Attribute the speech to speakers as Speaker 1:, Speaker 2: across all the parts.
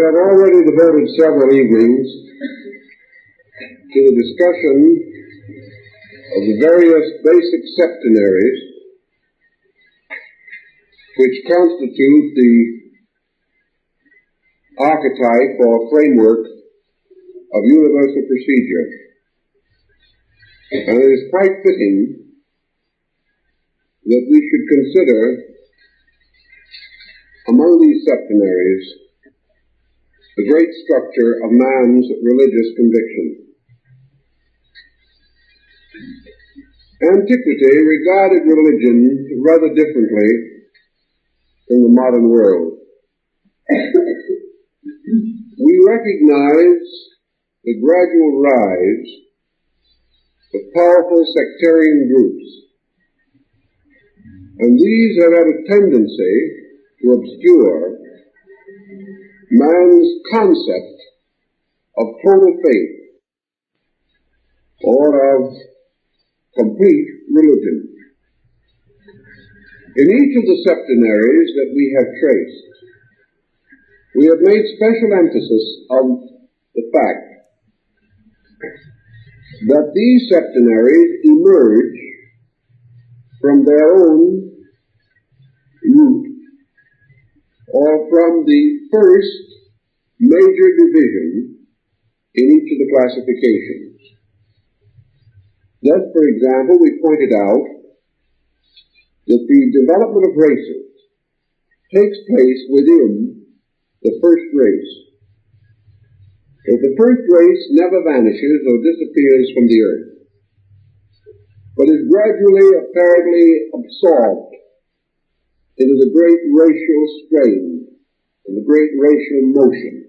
Speaker 1: have already devoted several evenings to the discussion of the various basic septenaries which constitute the archetype or framework of universal procedure. And it is quite fitting that we should consider among these septenaries the great structure of man's religious conviction. Antiquity regarded religion rather differently from the modern world. We recognize the gradual rise of powerful sectarian groups, and these have had a tendency to obscure man's concept of total faith or of complete religion. In each of the septenaries that we have traced, we have made special emphasis on the fact that these septenaries emerge from their own root or from the first major division in each of the classifications. Thus, for example, we pointed out that the development of races takes place within the first race. That the first race never vanishes or disappears from the earth, but is gradually, apparently absorbed into the great racial strain and the great racial motion,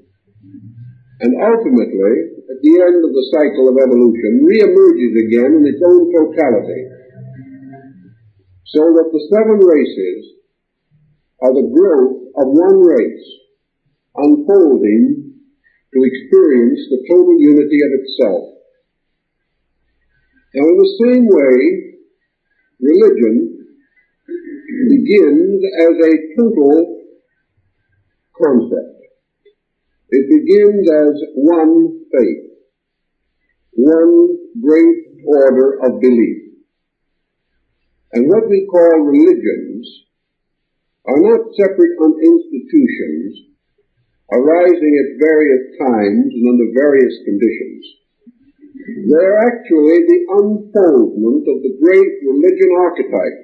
Speaker 1: and ultimately, at the end of the cycle of evolution, reemerges again in its own totality, so that the seven races are the growth of one race, unfolding to experience the total unity of itself. Now, in the same way, religion begins as a total concept. It begins as one faith, one great order of belief. And what we call religions are not separate institutions arising at various times and under various conditions. They are actually the unfoldment of the great religion archetype,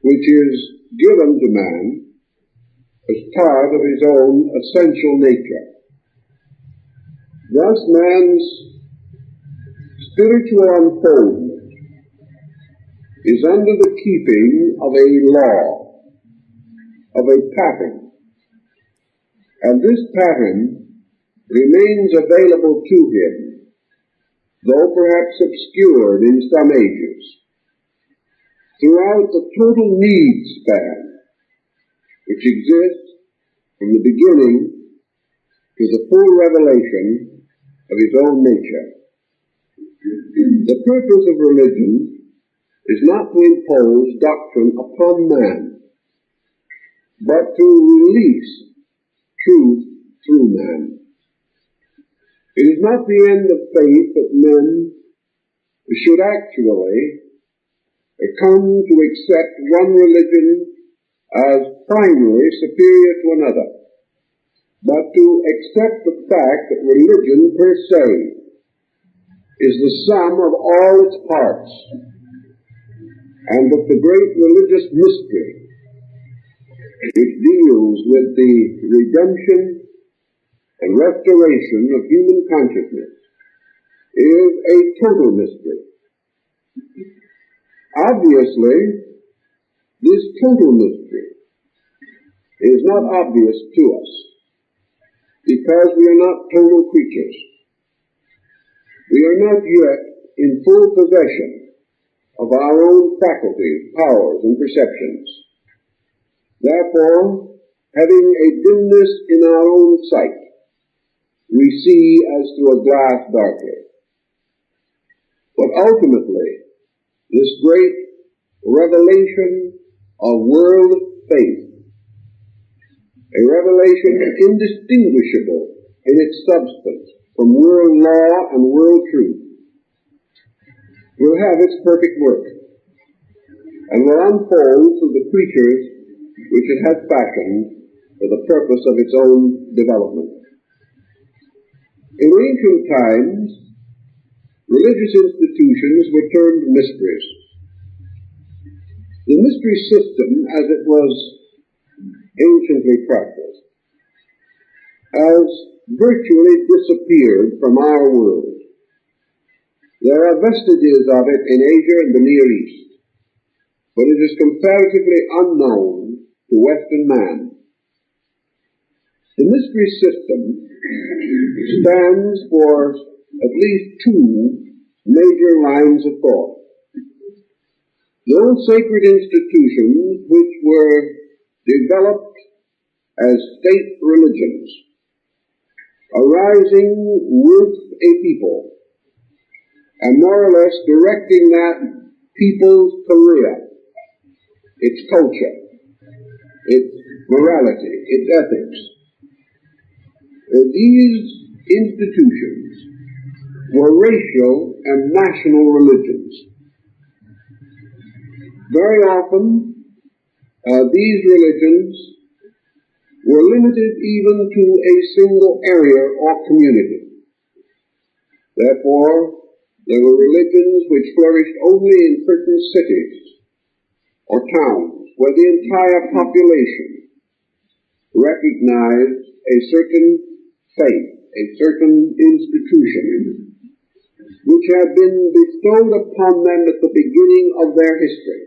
Speaker 1: which is given to man as part of his own essential nature. Thus, man's spiritual unfoldment is under the keeping of a law, of a pattern, and this pattern remains available to him, though perhaps obscured in some ages, throughout the total need span which exists from the beginning to the full revelation of his own nature. The purpose of religion is not to impose doctrine upon man, but to release truth through man. It is not the end of faith that men should actually come to accept one religion as primarily superior to another, but to accept the fact that religion per se is the sum of all its parts, and that the great religious mystery which deals with the redemption and restoration of human consciousness is a total mystery. Obviously, this total mystery is not obvious to us because we are not total creatures. We are not yet in full possession of our own faculties, powers, and perceptions. Therefore, having a dimness in our own sight, we see as through a glass darkly. But ultimately, this great revelation of world faith a revelation indistinguishable in its substance from world law and world truth, will have its perfect work, and will unfold to the creatures which it has fashioned for the purpose of its own development. In ancient times, religious institutions were termed mysteries. The mystery system, as it was anciently practiced, has virtually disappeared from our world. There are vestiges of it in Asia and the Near East, but it is comparatively unknown to Western man. The mystery system stands for at least two major lines of thought. Those sacred institutions which were developed as state religions, arising with a people, and more or less directing that people's career, its culture, its morality, its ethics. These institutions were racial and national religions. Very often, these religions were limited even to a single area or community. Therefore, there were religions which flourished only in certain cities or towns where the entire population recognized a certain faith, a certain institution, which had been bestowed upon them at the beginning of their history,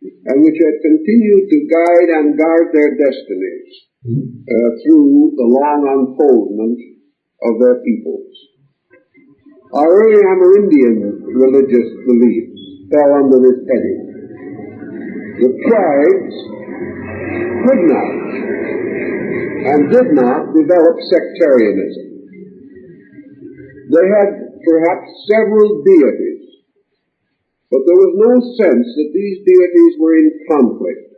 Speaker 1: and which had continued to guide and guard their destinies through the long unfoldment of their peoples. Our early Amerindian religious beliefs fell under this heading. The tribes could not and did not develop sectarianism. They had perhaps several deities, but there was no sense that these deities were in conflict,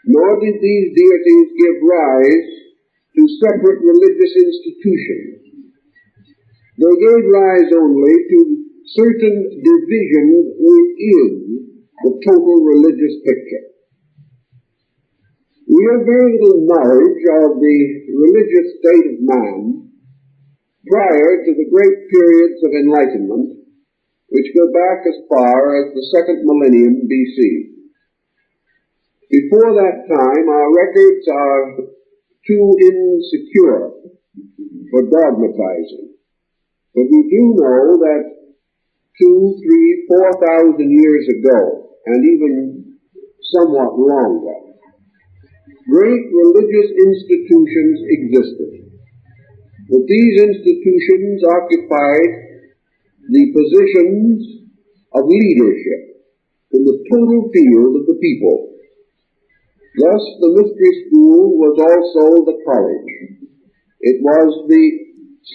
Speaker 1: nor did these deities give rise to separate religious institutions. They gave rise only to certain divisions within the total religious picture. We have very little knowledge of the religious state of man prior to the great periods of enlightenment, which go back as far as the second millennium BC. Before that time, our records are too insecure for dogmatizing. But we do know that 2,000, 3,000, 4,000 years ago, and even somewhat longer, great religious institutions existed. But these institutions occupied the positions of leadership in the total field of the people. Thus, the mystery school was also the college. It was the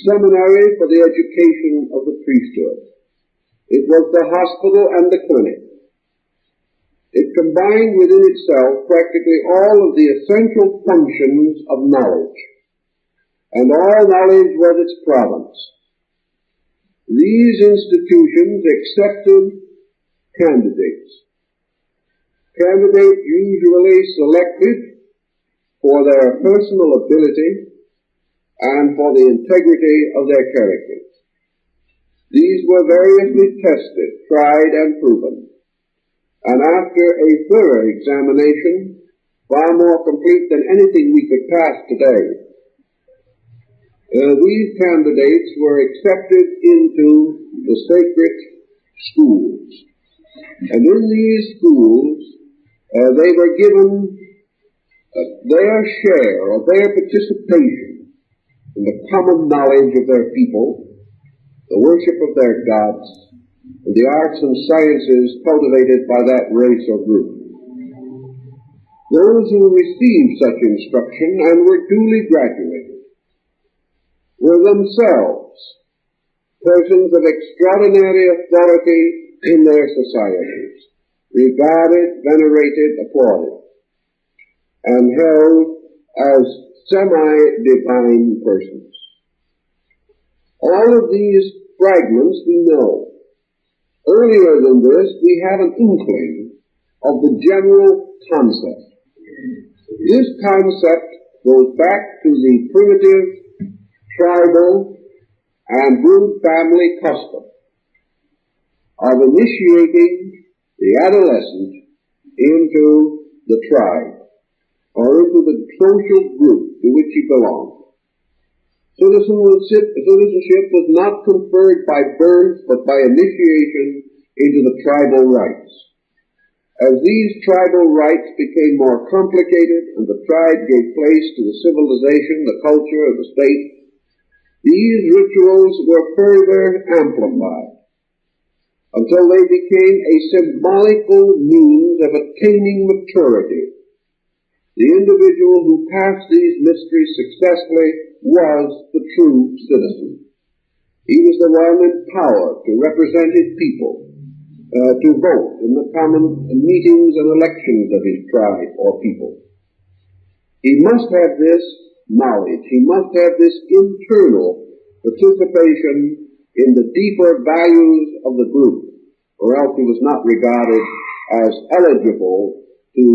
Speaker 1: seminary for the education of the priesthood. It was the hospital and the clinic. It combined within itself practically all of the essential functions of knowledge, and all knowledge was its province. These institutions accepted candidates usually selected for their personal ability and for the integrity of their characters. These were variously tested, tried, and proven, and after a thorough examination, far more complete than anything we could pass today, these candidates were accepted into the sacred schools. And in these schools, they were given their share or their participation in the common knowledge of their people, the worship of their gods, and the arts and sciences cultivated by that race or group. Those who received such instruction and were duly graduated were themselves persons of extraordinary authority in their societies, regarded, venerated, applauded, and held as semi-divine persons. All of these fragments we know. Earlier than this, we have an inkling of the general concept. This concept goes back to the primitive, tribal, and brood family custom of initiating the adolescent into the tribe, or into the social group to which he belonged. Citizenship was not conferred by birth, but by initiation into the tribal rights. As these tribal rights became more complicated and the tribe gave place to the civilization, the culture of the state, these rituals were further amplified until they became a symbolical means of attaining maturity. The individual who passed these mysteries successfully was the true citizen. He was the one empowered to represent his people, to vote in the common meetings and elections of his tribe or people. He must have this knowledge. He must have this internal participation in the deeper values of the group, or else he was not regarded as eligible to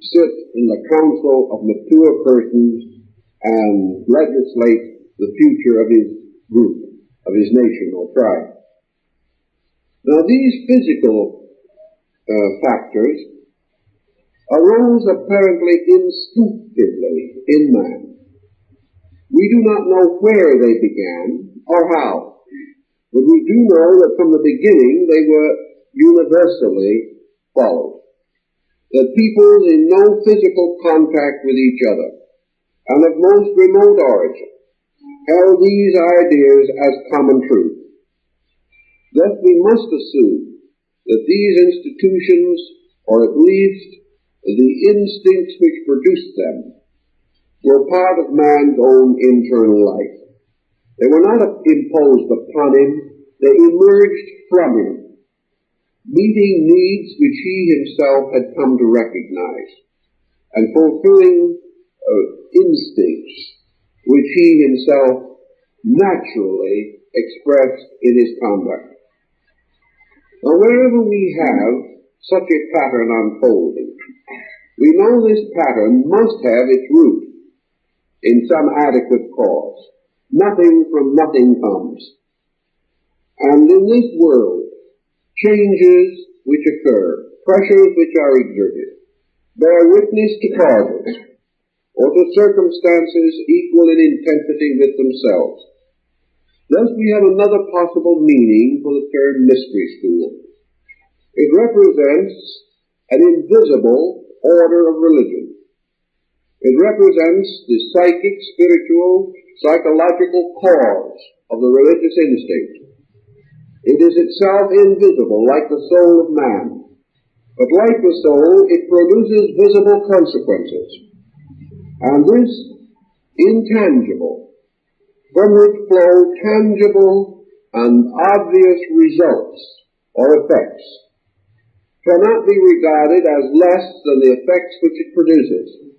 Speaker 1: sit in the council of mature persons and legislate the future of his group, of his nation or tribe. Now these physical factors arose apparently instinctively in man. We do not know where they began or how, but we do know that from the beginning they were universally followed. That peoples in no physical contact with each other and of most remote origin held these ideas as common truth. Thus we must assume that these institutions, or at least the instincts which produced them, were part of man's own internal life. They were not imposed upon him, they emerged from him, meeting needs which he himself had come to recognize, and fulfilling instincts which he himself naturally expressed in his conduct. Now, wherever we have such a pattern unfolding, we know this pattern must have its root in some adequate cause. Nothing from nothing comes. And in this world, changes which occur, pressures which are exerted, bear witness to causes, or to circumstances equal in intensity with themselves. Thus we have another possible meaning for the term mystery school. It represents an invisible order of religion. It represents the psychic, spiritual, psychological cause of the religious instinct. It is itself invisible, like the soul of man. But like the soul, it produces visible consequences. And this intangible, from which flow tangible and obvious results or effects, cannot be regarded as less than the effects which it produces.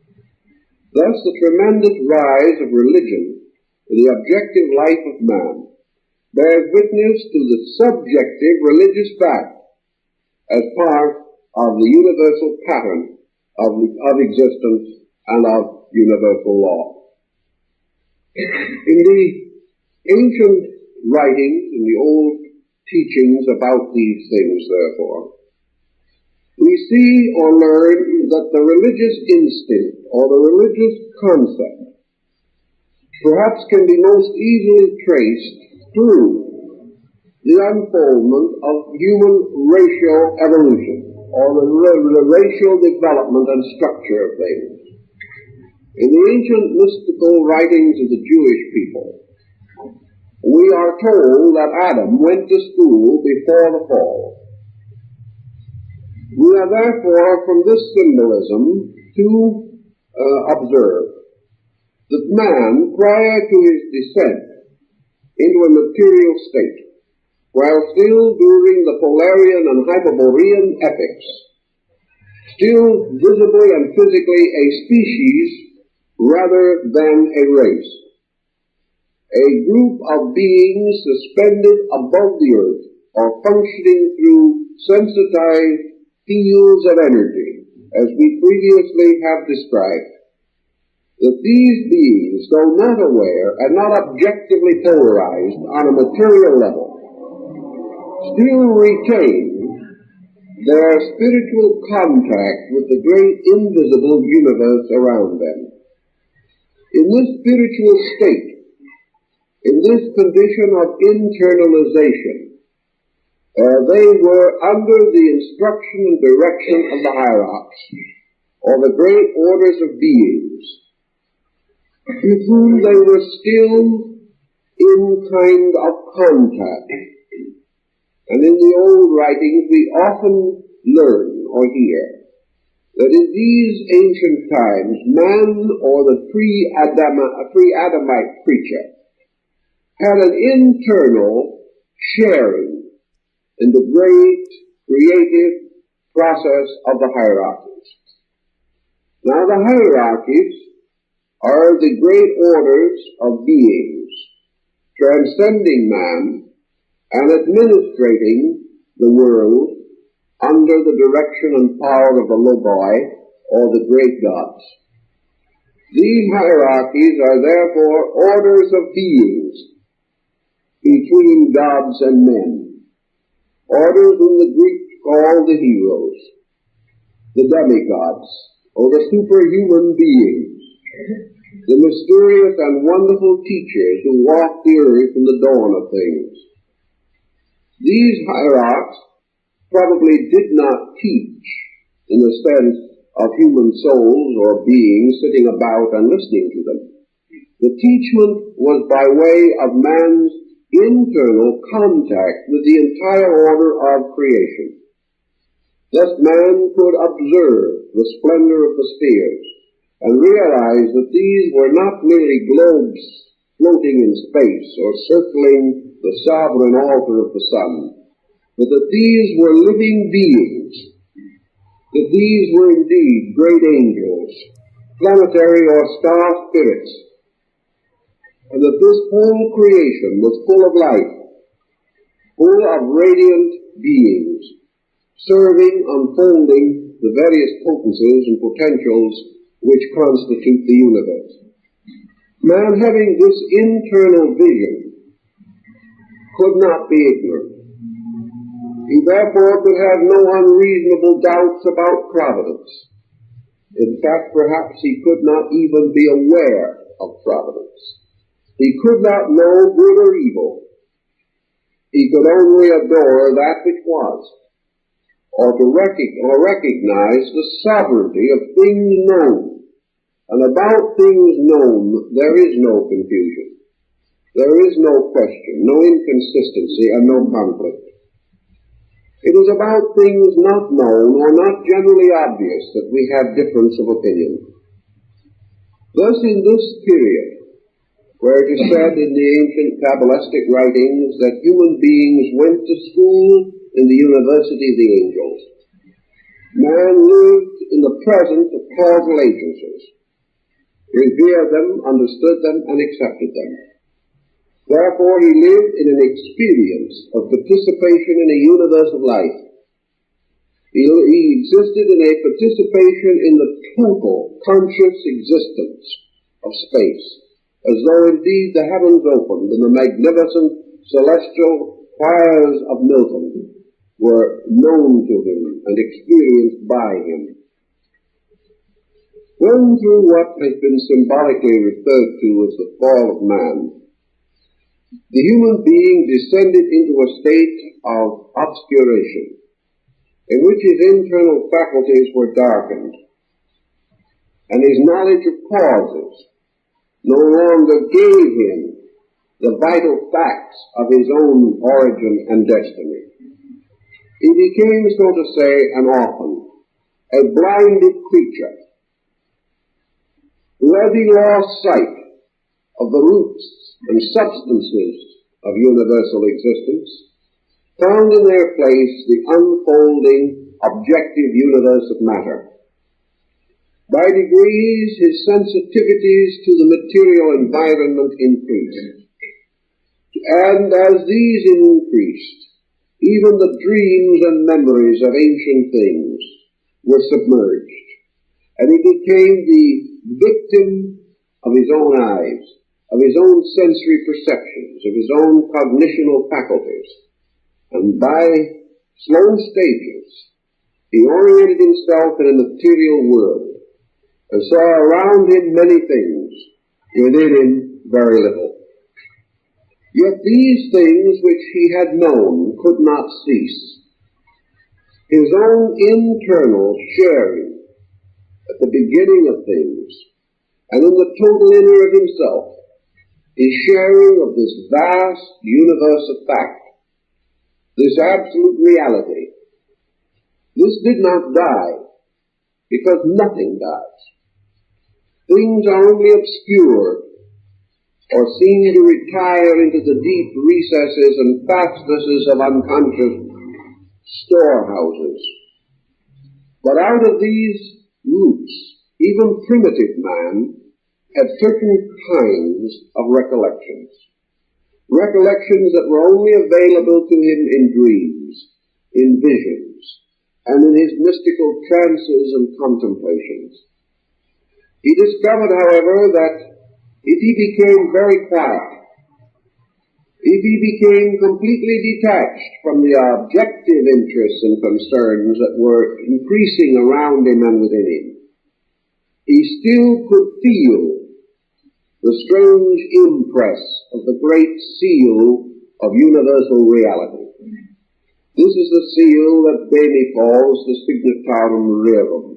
Speaker 1: Thus the tremendous rise of religion in the objective life of man bears witness to the subjective religious fact as part of the universal pattern of existence and of universal law. In the ancient writings, in the old teachings about these things, therefore, we see or learn that the religious instinct or the religious concept perhaps can be most easily traced through the unfoldment of human racial evolution, or the racial development and structure of things. In the ancient mystical writings of the Jewish people, we are told that Adam went to school before the fall. We are therefore, from this symbolism, to observe that man, prior to his descent into a material state, while still during the Polarian and Hyperborean epochs, still visibly and physically a species rather than a race. A group of beings suspended above the earth or functioning through sensitized fields of energy, as we previously have described. That these beings, though not aware and not objectively polarized on a material level, still retain their spiritual contact with the great invisible universe around them. In this spiritual state, in this condition of internalization, they were under the instruction and direction of the hierarchs, or the great orders of beings, with whom they were still in kind of contact. And in the old writings we often learn or hear that in these ancient times, man, or the pre-Adamite creature, had an internal sharing in the great creative process of the hierarchies. Now the hierarchies are the great orders of beings, transcending man and administrating the world under the direction and power of the Logoi, or the great gods. These hierarchies are therefore orders of beings between gods and men, orders whom the Greeks call the heroes, the demigods, or the superhuman beings, the mysterious and wonderful teachers who walk the earth in the dawn of things. These hierarchs probably did not teach in the sense of human souls or beings sitting about and listening to them. The teachment was by way of man's internal contact with the entire order of creation. Thus man could observe the splendor of the spheres and realize that these were not merely globes floating in space or circling the sovereign altar of the sun, but that these were living beings, that these were indeed great angels, planetary or star spirits, and that this whole creation was full of life, full of radiant beings, serving, unfolding the various potencies and potentials which constitute the universe. Man, having this internal vision, could not be ignorant. He therefore could have no unreasonable doubts about providence. In fact, perhaps he could not even be aware of providence. He could not know good or evil. He could only adore that which was, or recognize the sovereignty of things known. And about things known, there is no confusion. There is no question, no inconsistency, and no conflict. It is about things not known or not generally obvious that we have difference of opinion. Thus, in this period, where it is said in the ancient Kabbalistic writings that human beings went to school in the university of the angels, man lived in the presence of causal agencies, revered them, understood them, and accepted them. Therefore, he lived in an experience of participation in a universe of life. He existed in a participation in the total conscious existence of space, as though indeed the heavens opened and the magnificent celestial choirs of Milton were known to him and experienced by him. When through what has been symbolically referred to as the fall of man, the human being descended into a state of obscuration, in which his internal faculties were darkened, and his knowledge of causes no longer gave him the vital facts of his own origin and destiny. He became, so to say, an orphan, a blinded creature, who, as he lost sight of the roots and substances of universal existence, found in their place the unfolding objective universe of matter. By degrees, his sensitivities to the material environment increased. And as these increased, even the dreams and memories of ancient things were submerged, and he became the victim of his own eyes, of his own sensory perceptions, of his own cognitional faculties. And by slow stages, he oriented himself in a material world and saw around him many things, within him very little. Yet these things which he had known could not cease. His own internal sharing at the beginning of things, and in the total inner of himself, his sharing of this vast universe of fact, this absolute reality, this did not die, because nothing dies. Things are only obscured or seem to retire into the deep recesses and fastnesses of unconscious storehouses. But out of these roots, even primitive man had certain kinds of recollections. Recollections that were only available to him in dreams, in visions, and in his mystical trances and contemplations. He discovered, however, that if he became very quiet, if he became completely detached from the objective interests and concerns that were increasing around him and within him, he still could feel the strange impress of the great seal of universal reality. This is the seal that Beni calls the signatarum rerum,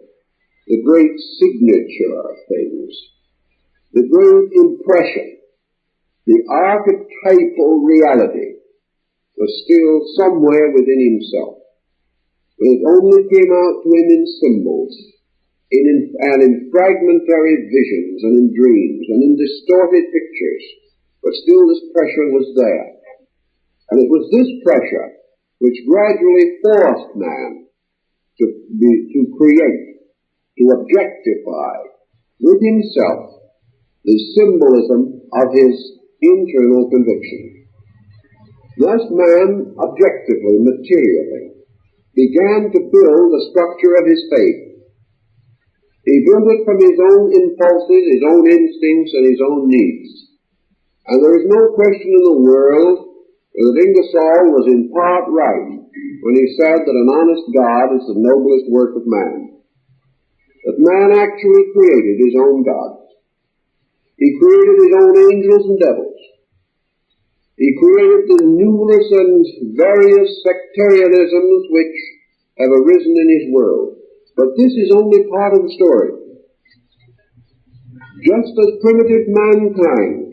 Speaker 1: the great signature of things, the great impression, the archetypal reality was still somewhere within himself. But it only came out to him in symbols, and in fragmentary visions, and in dreams, and in distorted pictures. But still this pressure was there. And it was this pressure which gradually forced man to create, to objectify with himself the symbolism of his internal conviction. Thus man, objectively, materially, began to build the structure of his faith. He built it from his own impulses, his own instincts, and his own needs. And there is no question in the world that Ingersoll was in part right when he said that an honest God is the noblest work of man. That man actually created his own gods. He created his own angels and devils. He created the numerous and various sectarianisms which have arisen in his world. But this is only part of the story. Just as primitive mankind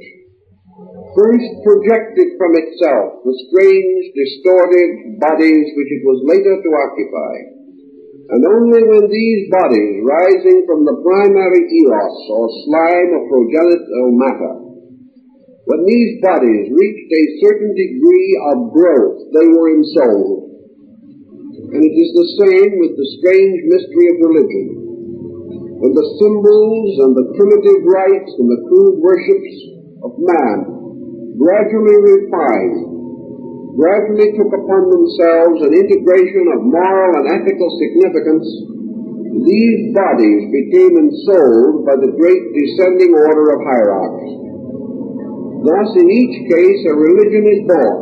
Speaker 1: first projected from itself the strange, distorted bodies which it was later to occupy, and only when these bodies, rising from the primary eos, or slime of progenital matter, when these bodies reached a certain degree of growth, they were ensouled. And it is the same with the strange mystery of religion. When the symbols and the primitive rites and the crude worships of man gradually refined, gradually took upon themselves an integration of moral and ethical significance, these bodies became ensouled by the great descending order of hierarchs. Thus, in each case, a religion is born.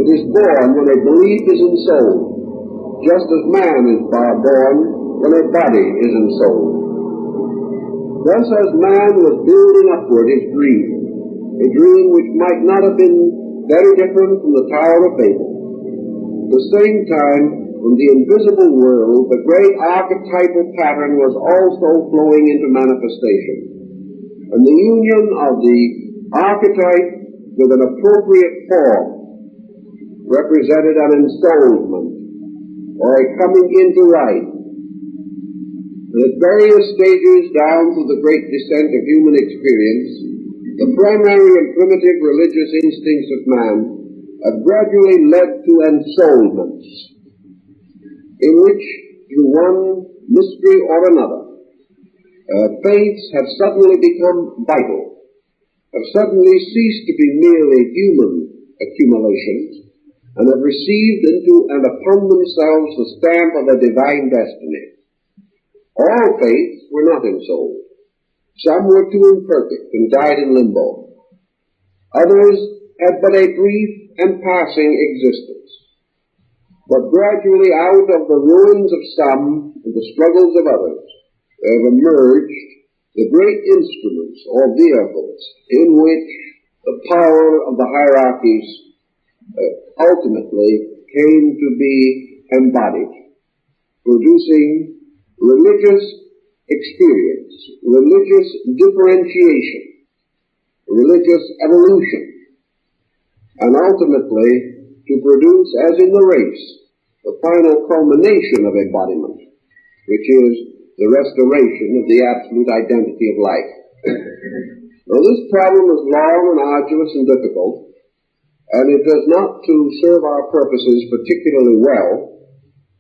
Speaker 1: It is born when a belief is ensouled, just as man is born when a body is ensouled. Thus, as man was building upward his dream, a dream which might not have been very different from the Tower of Babel, at the same time, from the invisible world, the great archetypal pattern was also flowing into manifestation. And the union of the archetype with an appropriate form represented an ensoulment, or a coming into life. And at various stages down through the great descent of human experience, the primary and primitive religious instincts of man have gradually led to ensoulments, in which, through one mystery or another, faiths have suddenly become vital, have suddenly ceased to be merely human accumulations, and have received into and upon themselves the stamp of a divine destiny. All faiths were not ensouled. Some were too imperfect and died in limbo. Others had but a brief and passing existence. But gradually out of the ruins of some and the struggles of others there have emerged the great instruments or vehicles in which the power of the hierarchies ultimately came to be embodied, producing religious experience, religious differentiation, religious evolution, and ultimately to produce, as in the race, the final culmination of embodiment, which is the restoration of the absolute identity of life. Now, this problem is long and arduous and difficult, and it does not to serve our purposes particularly well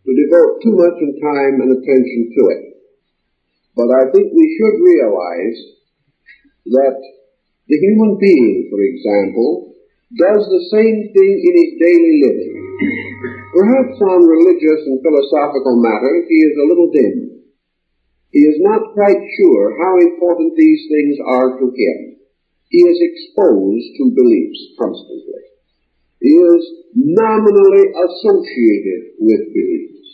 Speaker 1: to devote too much time and attention to it. But I think we should realize that the human being, for example, does the same thing in his daily living. Perhaps on religious and philosophical matters he is a little dim. He is not quite sure how important these things are to him. He is exposed to beliefs constantly. He is nominally associated with beliefs.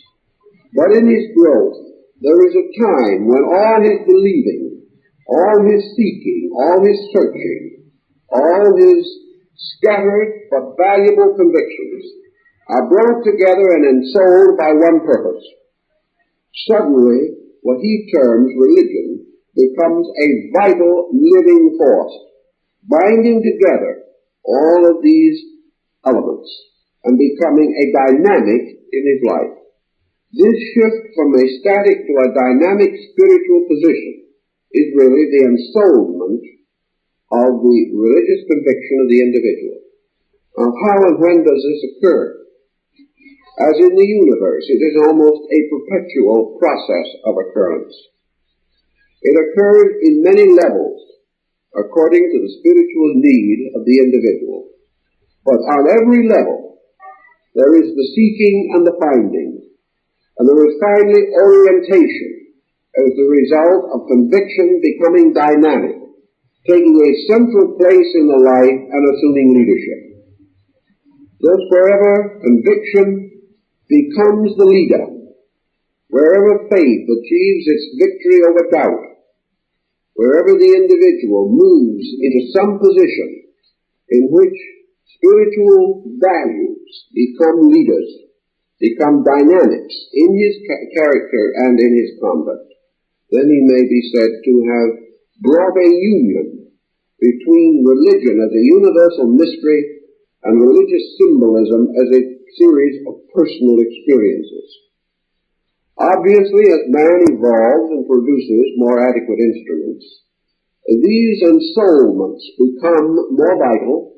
Speaker 1: But in his growth, there is a time when all his believing, all his seeking, all his searching, all his scattered but valuable convictions are brought together and ensouled by one purpose. Suddenly, what he terms religion becomes a vital living force, binding together all of these elements and becoming a dynamic in his life. This shift from a static to a dynamic spiritual position is really the ensoulment of the religious conviction of the individual. Now, how and when does this occur? As in the universe, it is almost a perpetual process of occurrence. It occurs in many levels according to the spiritual need of the individual. But on every level, there is the seeking and the finding, and there is finally orientation as the result of conviction becoming dynamic, taking a central place in the life and assuming leadership. Thus, wherever conviction becomes the leader, wherever faith achieves its victory over doubt, wherever the individual moves into some position in which spiritual values become leaders, become dynamics in his character and in his conduct, then he may be said to have brought a union between religion as a universal mystery and religious symbolism as a series of personal experiences. Obviously, as man evolves and produces more adequate instruments, these ensoulments become more vital,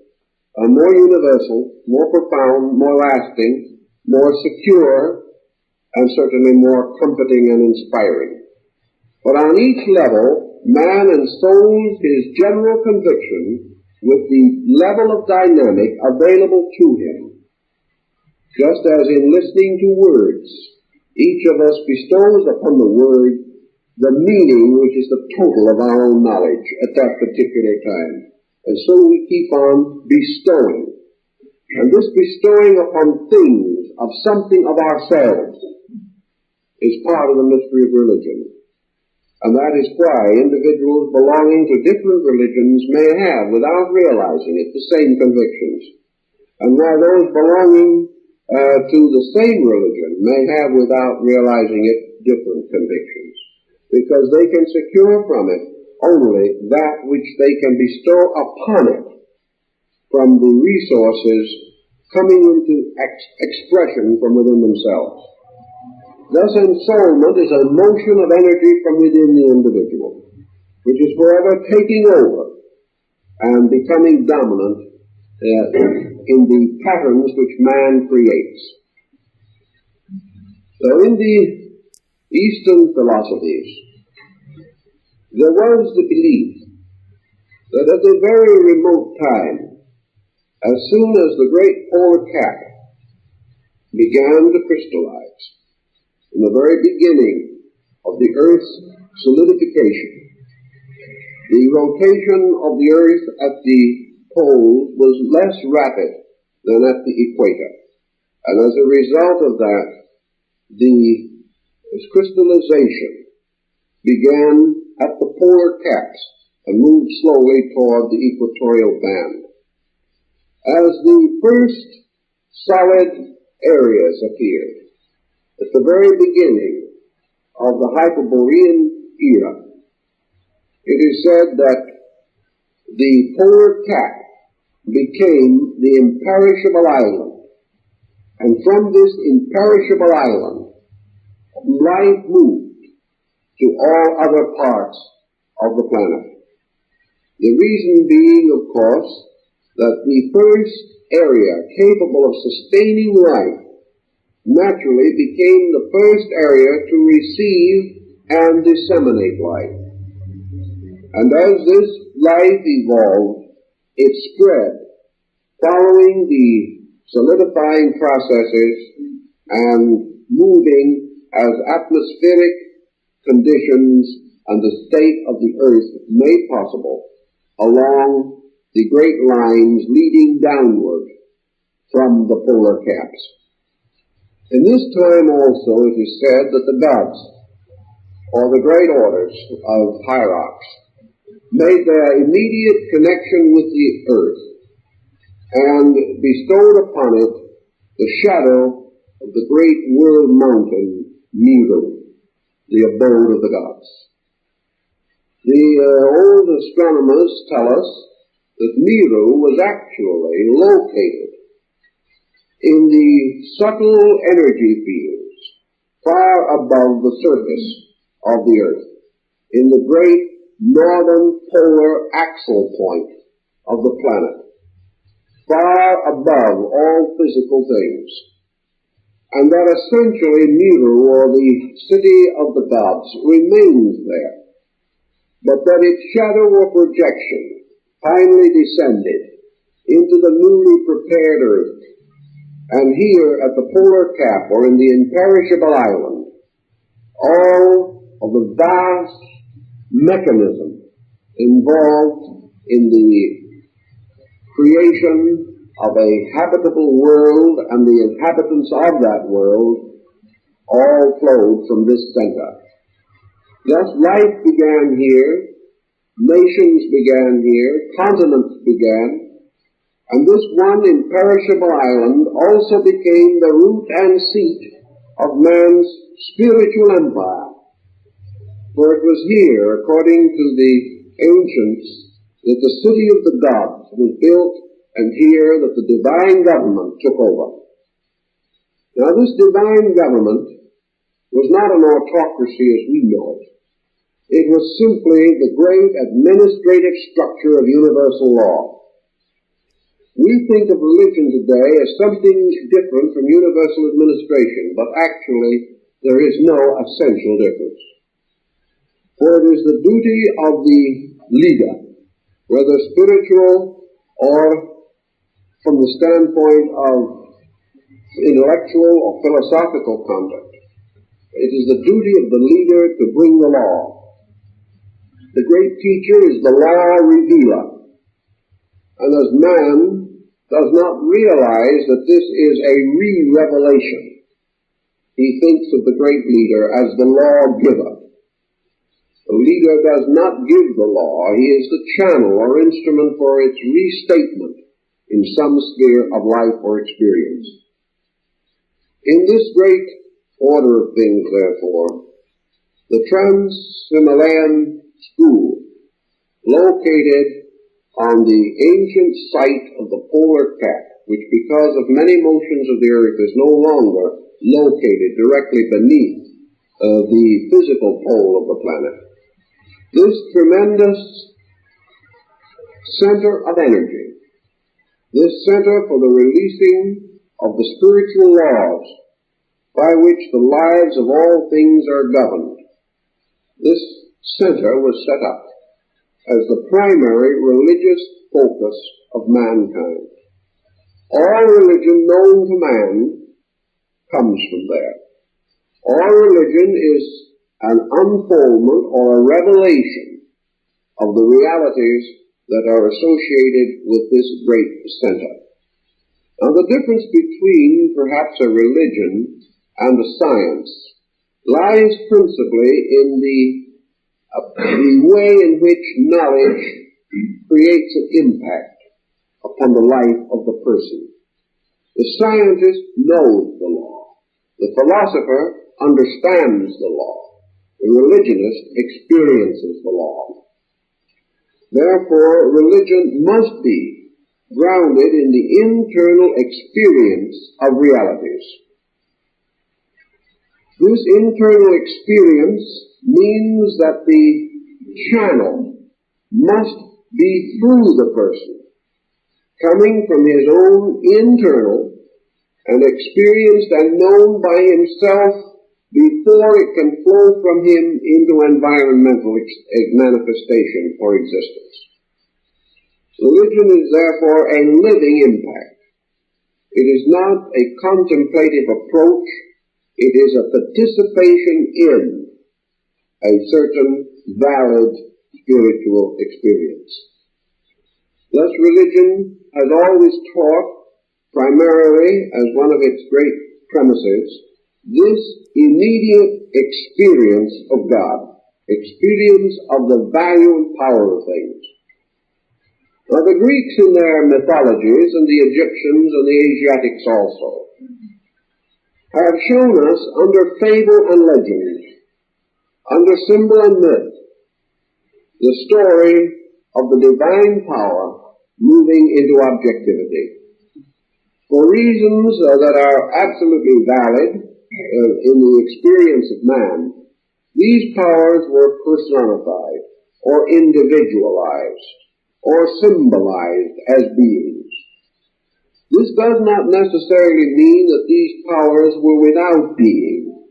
Speaker 1: more universal, more profound, more lasting, more secure, and certainly more comforting and inspiring. But on each level, man ensouls his general conviction with the level of dynamic available to him. Just as in listening to words, each of us bestows upon the word the meaning which is the total of our own knowledge at that particular time. And so we keep on bestowing. And this bestowing upon things of something of ourselves is part of the mystery of religion. And that is why individuals belonging to different religions may have, without realizing it, the same convictions. And why those belonging to the same religion may have, without realizing it, different convictions. Because they can secure from it only that which they can bestow upon it from the resources coming into expression from within themselves. Thus, ensoulment is a motion of energy from within the individual, which is forever taking over and becoming dominant in the patterns which man creates. So in the Eastern philosophies, there was the belief that at a very remote time, as soon as the great polar cap began to crystallize, in the very beginning of the Earth's solidification, the rotation of the Earth at the pole was less rapid than at the equator. And as a result of that, the crystallization began at the polar caps and moved slowly toward the equatorial band. As the first solid areas appeared at the very beginning of the Hyperborean era, it is said that the polar cap became the imperishable island, and from this imperishable island, life moved to all other parts of the planet. The reason being, of course, that the first area capable of sustaining life naturally became the first area to receive and disseminate life. And as this life evolved, it spread, following the solidifying processes and moving as atmospheric conditions and the state of the Earth made possible along the great lines leading downward from the polar caps. In this time also it is said that the gods, or the great orders of hierarchs, made their immediate connection with the Earth and bestowed upon it the shadow of the great world mountain, Meru, the abode of the gods. The old astronomers tell us that Meru was actually located in the subtle energy fields far above the surface of the Earth, in the great northern polar axial point of the planet, far above all physical things, and that essentially Meru, or the city of the gods, remains there, but that its shadow or projection finally descended into the newly prepared Earth, and here at the polar cap, or in the imperishable island, all of the vast mechanism involved in the creation of a habitable world and the inhabitants of that world all flowed from this center. Thus life began here, nations began here, continents began, and this one imperishable island also became the root and seat of man's spiritual empire. For it was here, according to the ancients, that the city of the gods was built, and here that the divine government took over. Now this divine government was not an autocracy as we know it. It was simply the great administrative structure of universal law. We think of religion today as something different from universal administration, but actually there is no essential difference. For it is the duty of the leader, whether spiritual or from the standpoint of intellectual or philosophical conduct. It is the duty of the leader to bring the law. The great teacher is the law revealer. And as man does not realize that this is a re-revelation, he thinks of the great leader as the law giver. The leader does not give the law. He is the channel or instrument for its restatement in some sphere of life or experience. In this great order of things, therefore, the Trans-Himalayan school, located on the ancient site of the polar cap, which because of many motions of the Earth is no longer located directly beneath the physical pole of the planet. This tremendous center of energy, this center for the releasing of the spiritual laws by which the lives of all things are governed, this center was set up as the primary religious focus of mankind. All religion known to man comes from there. All religion is an unfoldment or a revelation of the realities that are associated with this great center. Now, the difference between perhaps a religion and a science lies principally in the way in which knowledge creates an impact upon the life of the person. The scientist knows the law. The philosopher understands the law. The religionist experiences the law. Therefore, religion must be grounded in the internal experience of realities. This internal experience means that the channel must be through the person, coming from his own internal and experienced and known by himself before it can flow from him into environmental manifestation or existence. Religion is therefore a living impact. It is not a contemplative approach. It is a participation in a certain valid spiritual experience. Thus, religion has always taught, primarily as one of its great premises, this immediate experience of God, experience of the value and power of things. Now, the Greeks in their mythologies, and the Egyptians and the Asiatics also, have shown us under fable and legend, under symbol and myth, the story of the divine power moving into objectivity. For reasons that are absolutely valid in the experience of man, these powers were personified or individualized or symbolized as beings. This does not necessarily mean that these powers were without being,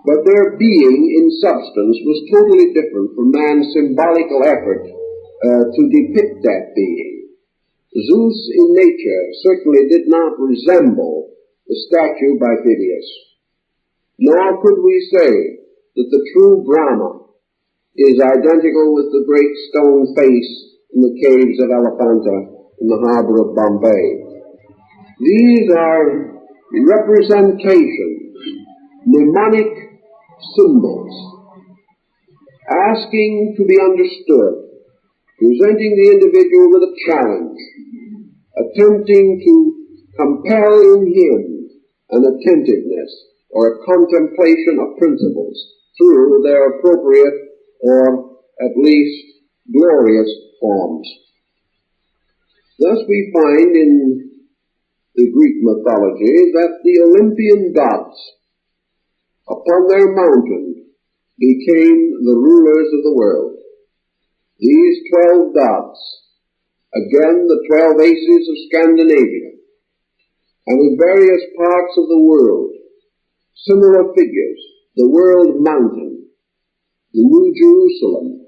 Speaker 1: but their being in substance was totally different from man's symbolical effort to depict that being. Zeus in nature certainly did not resemble the statue by Phidias, nor could we say that the true Brahma is identical with the great stone face in the caves of Elephanta in the harbor of Bombay. These are representations, mnemonic symbols, asking to be understood, presenting the individual with a challenge, attempting to compel in him an attentiveness or a contemplation of principles through their appropriate or at least glorious forms. Thus we find in the Greek mythology that the Olympian gods upon their mountain became the rulers of the world. These 12 gods, again the 12 aces of Scandinavia, and in various parts of the world, similar figures, the world mountain, the New Jerusalem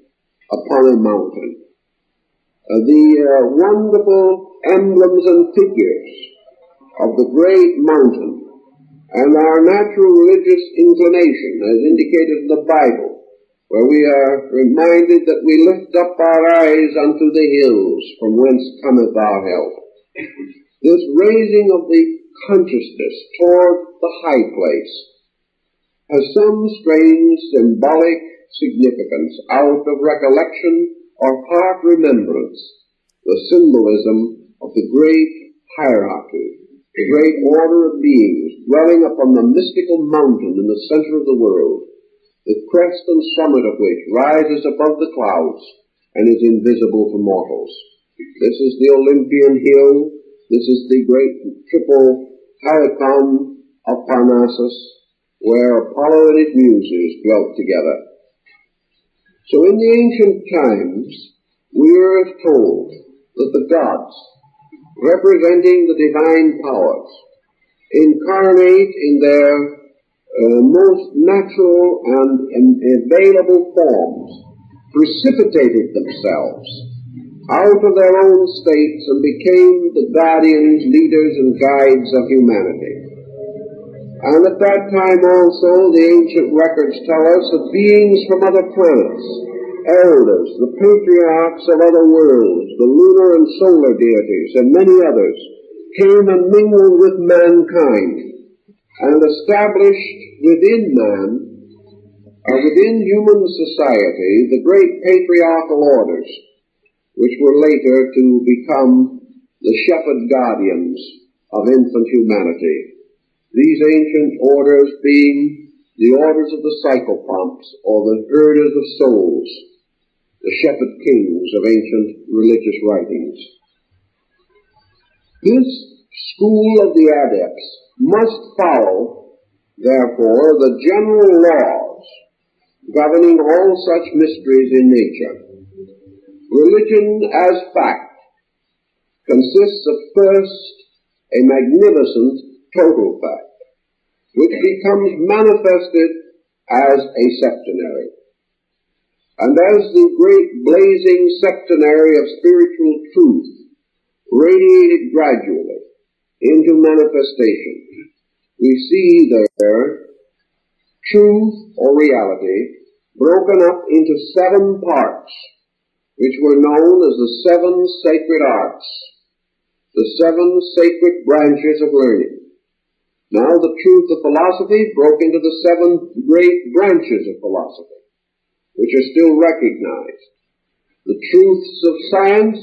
Speaker 1: upon a mountain, the wonderful emblems and figures of the great mountain, and our natural religious inclination as indicated in the Bible, where we are reminded that we lift up our eyes unto the hills from whence cometh our help. This raising of the consciousness toward the high place has some strange symbolic significance out of recollection or part remembrance, the symbolism of the great hierarchy, the great order of beings dwelling upon the mystical mountain in the center of the world, the crest and summit of which rises above the clouds and is invisible to mortals. This is the Olympian hill. This is the great triple Helicon of Parnassus, where Apollo and his muses dwelt together. So in the ancient times, we are told that the gods, representing the divine powers, incarnate in their most natural and available forms, precipitated themselves out of their own states and became the guardians, leaders, and guides of humanity. And at that time also, the ancient records tell us that beings from other planets, elders, the patriarchs of other worlds, the lunar and solar deities, and many others, came and mingled with mankind and established within man, within human society, the great patriarchal orders, which were later to become the shepherd guardians of infant humanity. These ancient orders being the orders of the psychopomps, or the herders of souls, the shepherd kings of ancient religious writings. This school of the adepts must follow, therefore, the general laws governing all such mysteries in nature. Religion as fact consists of first a magnificent total fact, which becomes manifested as a septenary. And as the great blazing septenary of spiritual truth radiated gradually into manifestation, we see there truth or reality broken up into 7 parts, which were known as the 7 sacred arts, the 7 sacred branches of learning. Now the truth of philosophy broke into the 7 great branches of philosophy, which are still recognized. The truths of science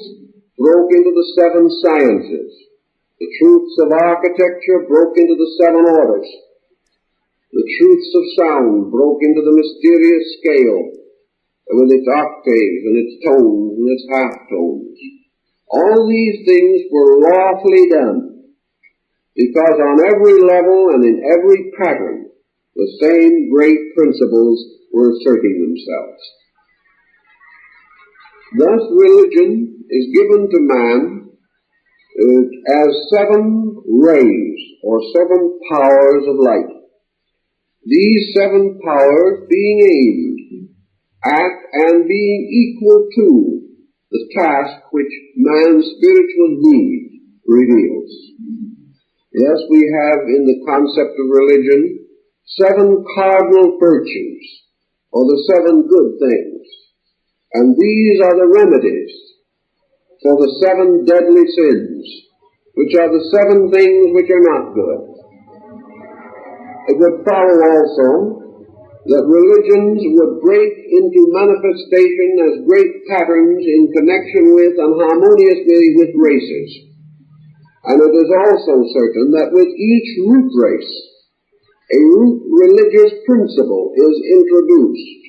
Speaker 1: broke into the 7 sciences. The truths of architecture broke into the 7 orders. The truths of sound broke into the mysterious scale, with its octaves and its tones and its half-tones. All these things were lawfully done, because on every level and in every pattern, the same great principles were asserting themselves. Thus religion is given to man as 7 rays, or 7 powers of light. These 7 powers being aimed at and being equal to the task which man's spiritual need reveals. Thus we have in the concept of religion 7 cardinal virtues, or the 7 good things. And these are the remedies for the 7 deadly sins, which are the 7 things which are not good. It would follow also that religions would break into manifestation as great patterns in connection with and harmoniously with races. And it is also certain that with each root race, a root religious principle is introduced,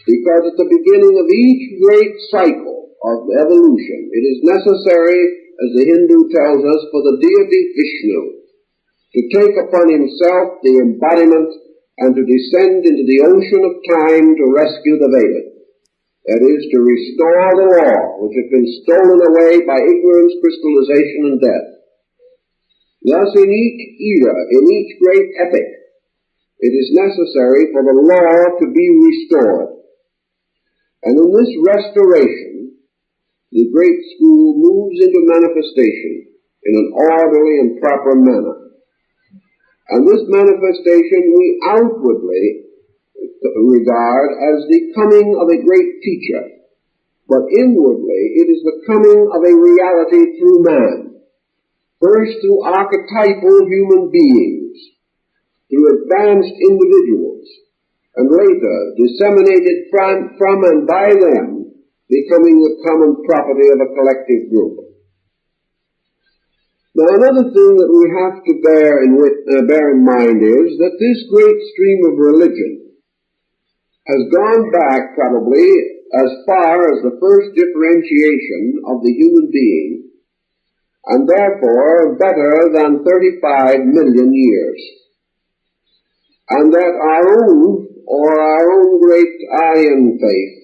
Speaker 1: because at the beginning of each great cycle of evolution, it is necessary, as the Hindu tells us, for the deity Vishnu to take upon himself the embodiment and to descend into the ocean of time to rescue the Veda. That is, to restore the law which had been stolen away by ignorance, crystallization, and death. Thus, in each era, in each great epoch, it is necessary for the law to be restored. And in this restoration, the great school moves into manifestation in an orderly and proper manner. And this manifestation we outwardly regard as the coming of a great teacher, but inwardly it is the coming of a reality through man, first through archetypal human beings, through advanced individuals, and later disseminated from and by them, becoming the common property of a collective group. Now, another thing that we have to bear in mind is that this great stream of religion has gone back probably as far as the first differentiation of the human being, and therefore better than 35 million years. And that our own great Aryan faith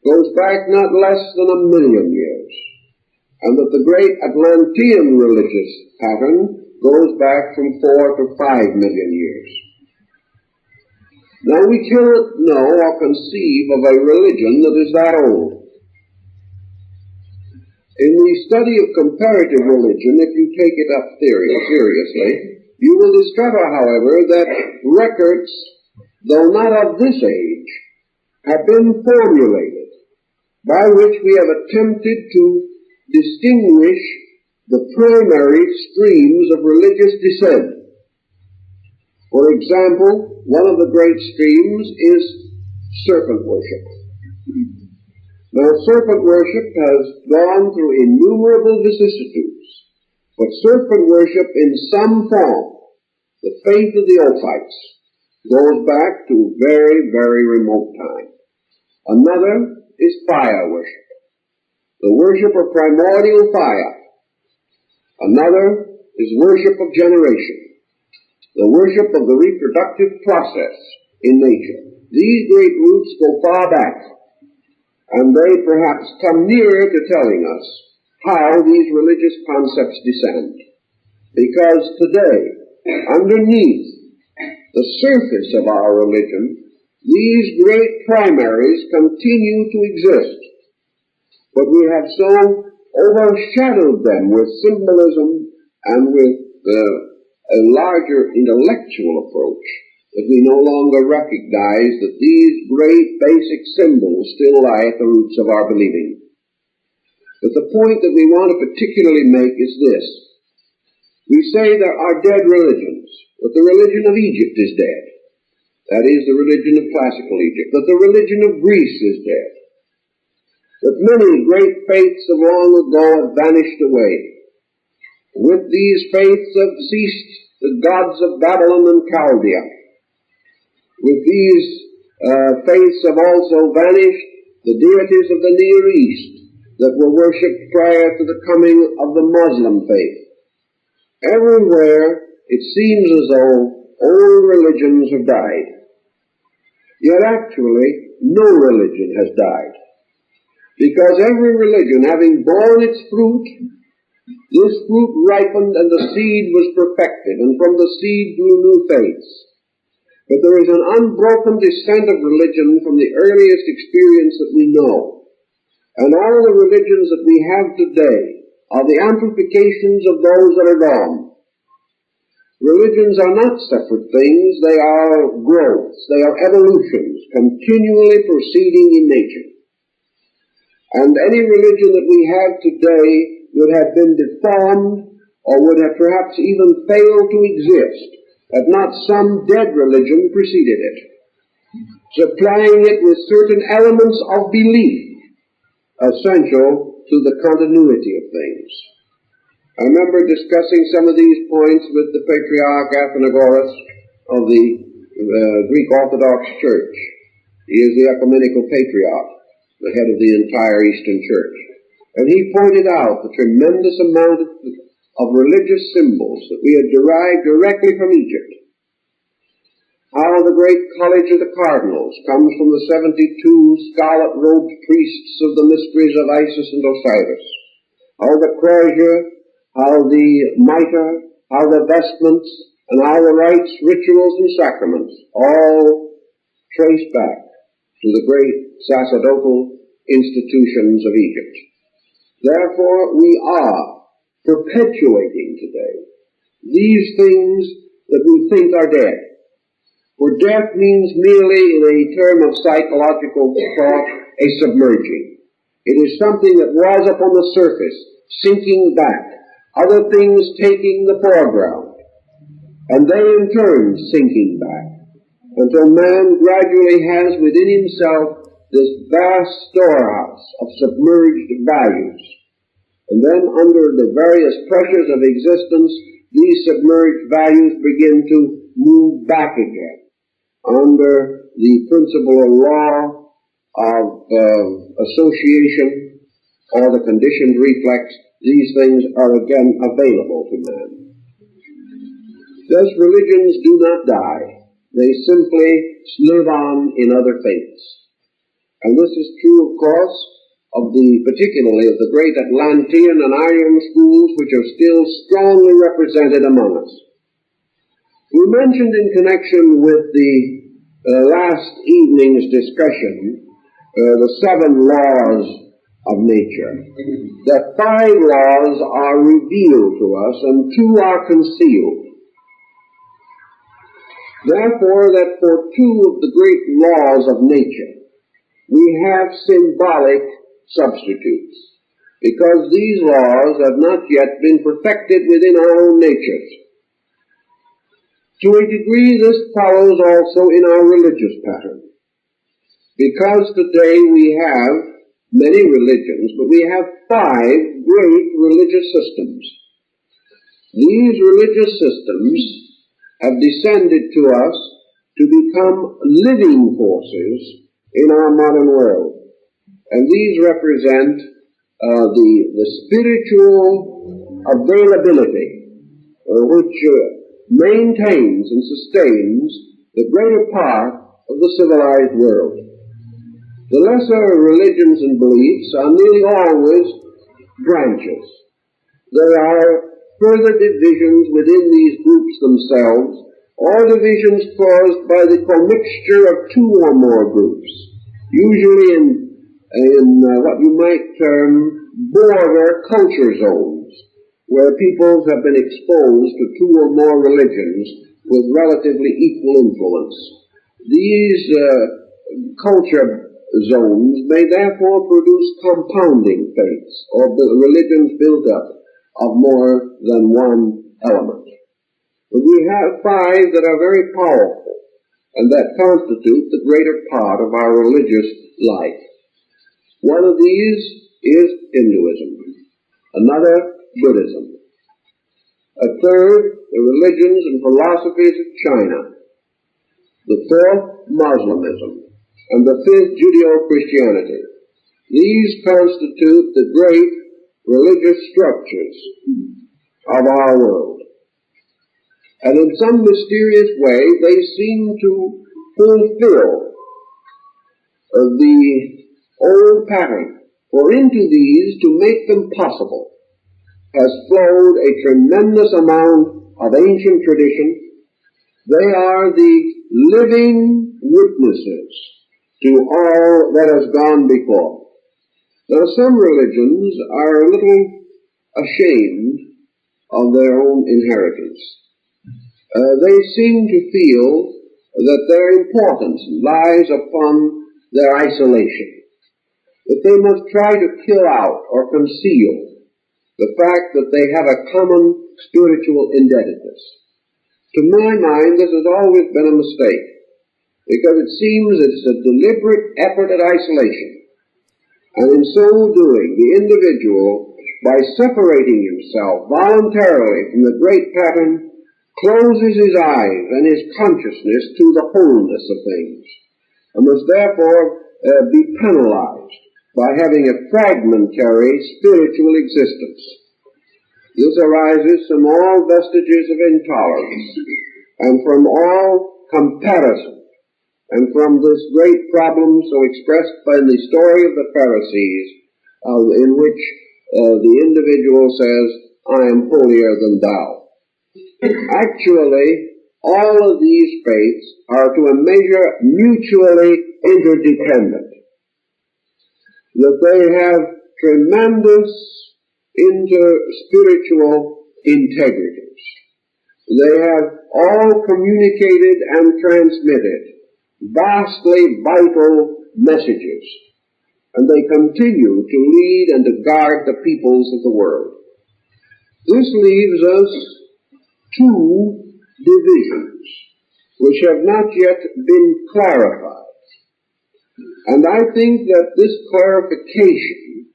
Speaker 1: goes back not less than 1 million years. And that the great Atlantean religious pattern goes back from 4 to 5 million years. Now we cannot know or conceive of a religion that is that old. In the study of comparative religion, if you take it up seriously, you will discover, however, that records, though not of this age, have been formulated by which we have attempted to distinguish the primary streams of religious descent. For example, one of the great streams is serpent worship. Now, serpent worship has gone through innumerable vicissitudes, but serpent worship in some form, the faith of the Ophites, goes back to a very, very remote time. Another is fire worship, the worship of primordial fire. Another is worship of generation, the worship of the reproductive process in nature. These great roots go far back, and they perhaps come nearer to telling us how these religious concepts descend. Because today, underneath the surface of our religion, these great primaries continue to exist. But we have so overshadowed them with symbolism and with a larger intellectual approach that we no longer recognize that these great basic symbols still lie at the roots of our believing. But the point that we want to particularly make is this. We say there are dead religions, that the religion of Egypt is dead. That is, the religion of classical Egypt. That the religion of Greece is dead. That many great faiths of long ago have vanished away. With these faiths have ceased the gods of Babylon and Chaldea. With these faiths have also vanished the deities of the Near East that were worshipped prior to the coming of the Muslim faith. Everywhere it seems as though old religions have died. Yet actually, no religion has died. Because every religion, having borne its fruit, this fruit ripened and the seed was perfected, and from the seed grew new faiths. But there is an unbroken descent of religion from the earliest experience that we know. And all the religions that we have today are the amplifications of those that are gone. Religions are not separate things, they are growths, they are evolutions, continually proceeding in nature. And any religion that we have today would have been deformed or would have perhaps even failed to exist had not some dead religion preceded it, supplying it with certain elements of belief essential to the continuity of things. I remember discussing some of these points with the Patriarch Athenagoras of the Greek Orthodox Church. He is the ecumenical patriarch, the head of the entire Eastern Church. And he pointed out the tremendous amount of religious symbols that we had derived directly from Egypt. How the great College of the Cardinals comes from the 72 scarlet-robed priests of the mysteries of Isis and Osiris. How the crozier, how the mitre, how the vestments, and how the rites, rituals, and sacraments all trace back to the great sacerdotal institutions of Egypt. Therefore, we are perpetuating today these things that we think are dead. For death means merely, in a term of psychological thought, a submerging. It is something that was upon the surface, sinking back, other things taking the foreground, and they in turn sinking back, until man gradually has within himself this vast storehouse of submerged values. And then under the various pressures of existence, these submerged values begin to move back again. Under the principle or law of association or the conditioned reflex, these things are again available to man. Thus, religions do not die. They simply live on in other faiths. And this is true, of course, particularly of the great Atlantean and Aryan schools, which are still strongly represented among us. We mentioned in connection with the last evening's discussion, the 7 laws of nature, that 5 laws are revealed to us and 2 are concealed. Therefore, that for 2 of the great laws of nature, we have symbolic substitutes, because these laws have not yet been perfected within our own natures. To a degree, this follows also in our religious pattern, because today we have many religions, but we have 5 great religious systems. These religious systems have descended to us to become living forces in our modern world. And these represent the spiritual availability which maintains and sustains the greater part of the civilized world. The lesser religions and beliefs are nearly always branches. There are further divisions within these groups themselves, or divisions caused by the commixture of 2 or more groups, usually in what you might term border culture zones, where peoples have been exposed to 2 or more religions with relatively equal influence. These culture zones may therefore produce compounding faiths, or religions built up of more than one element. But we have 5 that are very powerful, and that constitute the greater part of our religious life. One of these is Hinduism, another Buddhism, a third the religions and philosophies of China, the 4th Muslimism, and the 5th Judeo-Christianity. These constitute the great religious structures of our world. And in some mysterious way, they seem to fulfill the old pattern. For into these, to make them possible, has flowed a tremendous amount of ancient tradition. They are the living witnesses to all that has gone before. Now, some religions are a little ashamed of their own inheritance. They seem to feel that their importance lies upon their isolation, that they must try to kill out or conceal the fact that they have a common spiritual indebtedness. To my mind, this has always been a mistake, because it seems it's a deliberate effort at isolation. And in so doing, the individual, by separating himself voluntarily from the great pattern, closes his eyes and his consciousness to the wholeness of things, and must therefore be penalized by having a fragmentary spiritual existence. This arises from all vestiges of intolerance, and from all comparison, and from this great problem so expressed by the story of the Pharisees, in which the individual says, "I am holier than thou." Actually, all of these faiths are to a measure mutually interdependent, that they have tremendous inter-spiritual integrities. They have all communicated and transmitted vastly vital messages, and they continue to lead and to guard the peoples of the world. This leaves us 2 divisions which have not yet been clarified. And I think that this clarification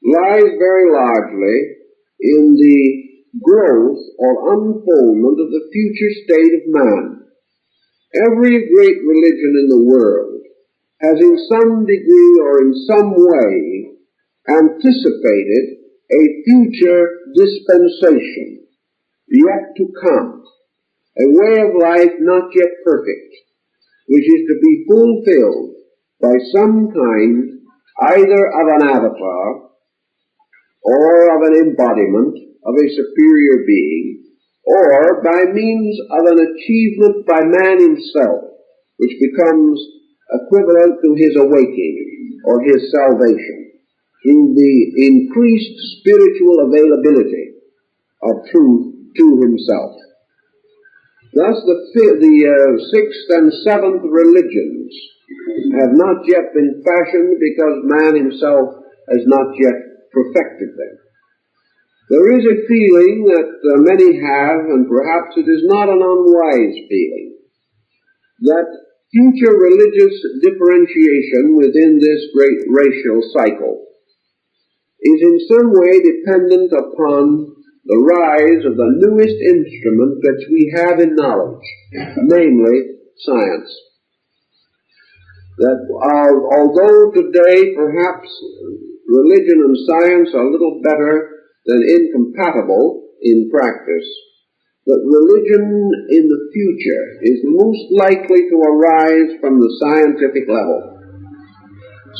Speaker 1: lies very largely in the growth or unfoldment of the future state of man. Every great religion in the world has in some degree or in some way anticipated a future dispensation yet to come, a way of life not yet perfect, which is to be fulfilled by some kind either of an avatar or of an embodiment of a superior being, or by means of an achievement by man himself which becomes equivalent to his awakening or his salvation through the increased spiritual availability of truth to himself. Thus the sixth and seventh religions have not yet been fashioned because man himself has not yet perfected them. There is a feeling that many have, and perhaps it is not an unwise feeling, that future religious differentiation within this great racial cycle is in some way dependent upon the rise of the newest instrument that we have in knowledge, namely science. That although today perhaps religion and science are a little better than incompatible in practice, that religion in the future is most likely to arise from the scientific level.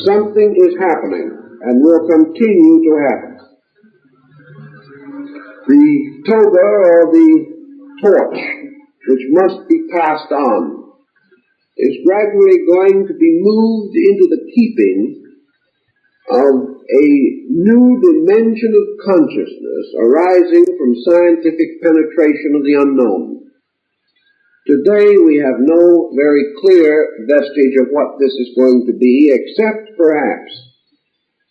Speaker 1: Something is happening and will continue to happen. The toga or the torch, which must be passed on, is gradually going to be moved into the keeping of a new dimension of consciousness arising from scientific penetration of the unknown. Today we have no very clear vestige of what this is going to be, except perhaps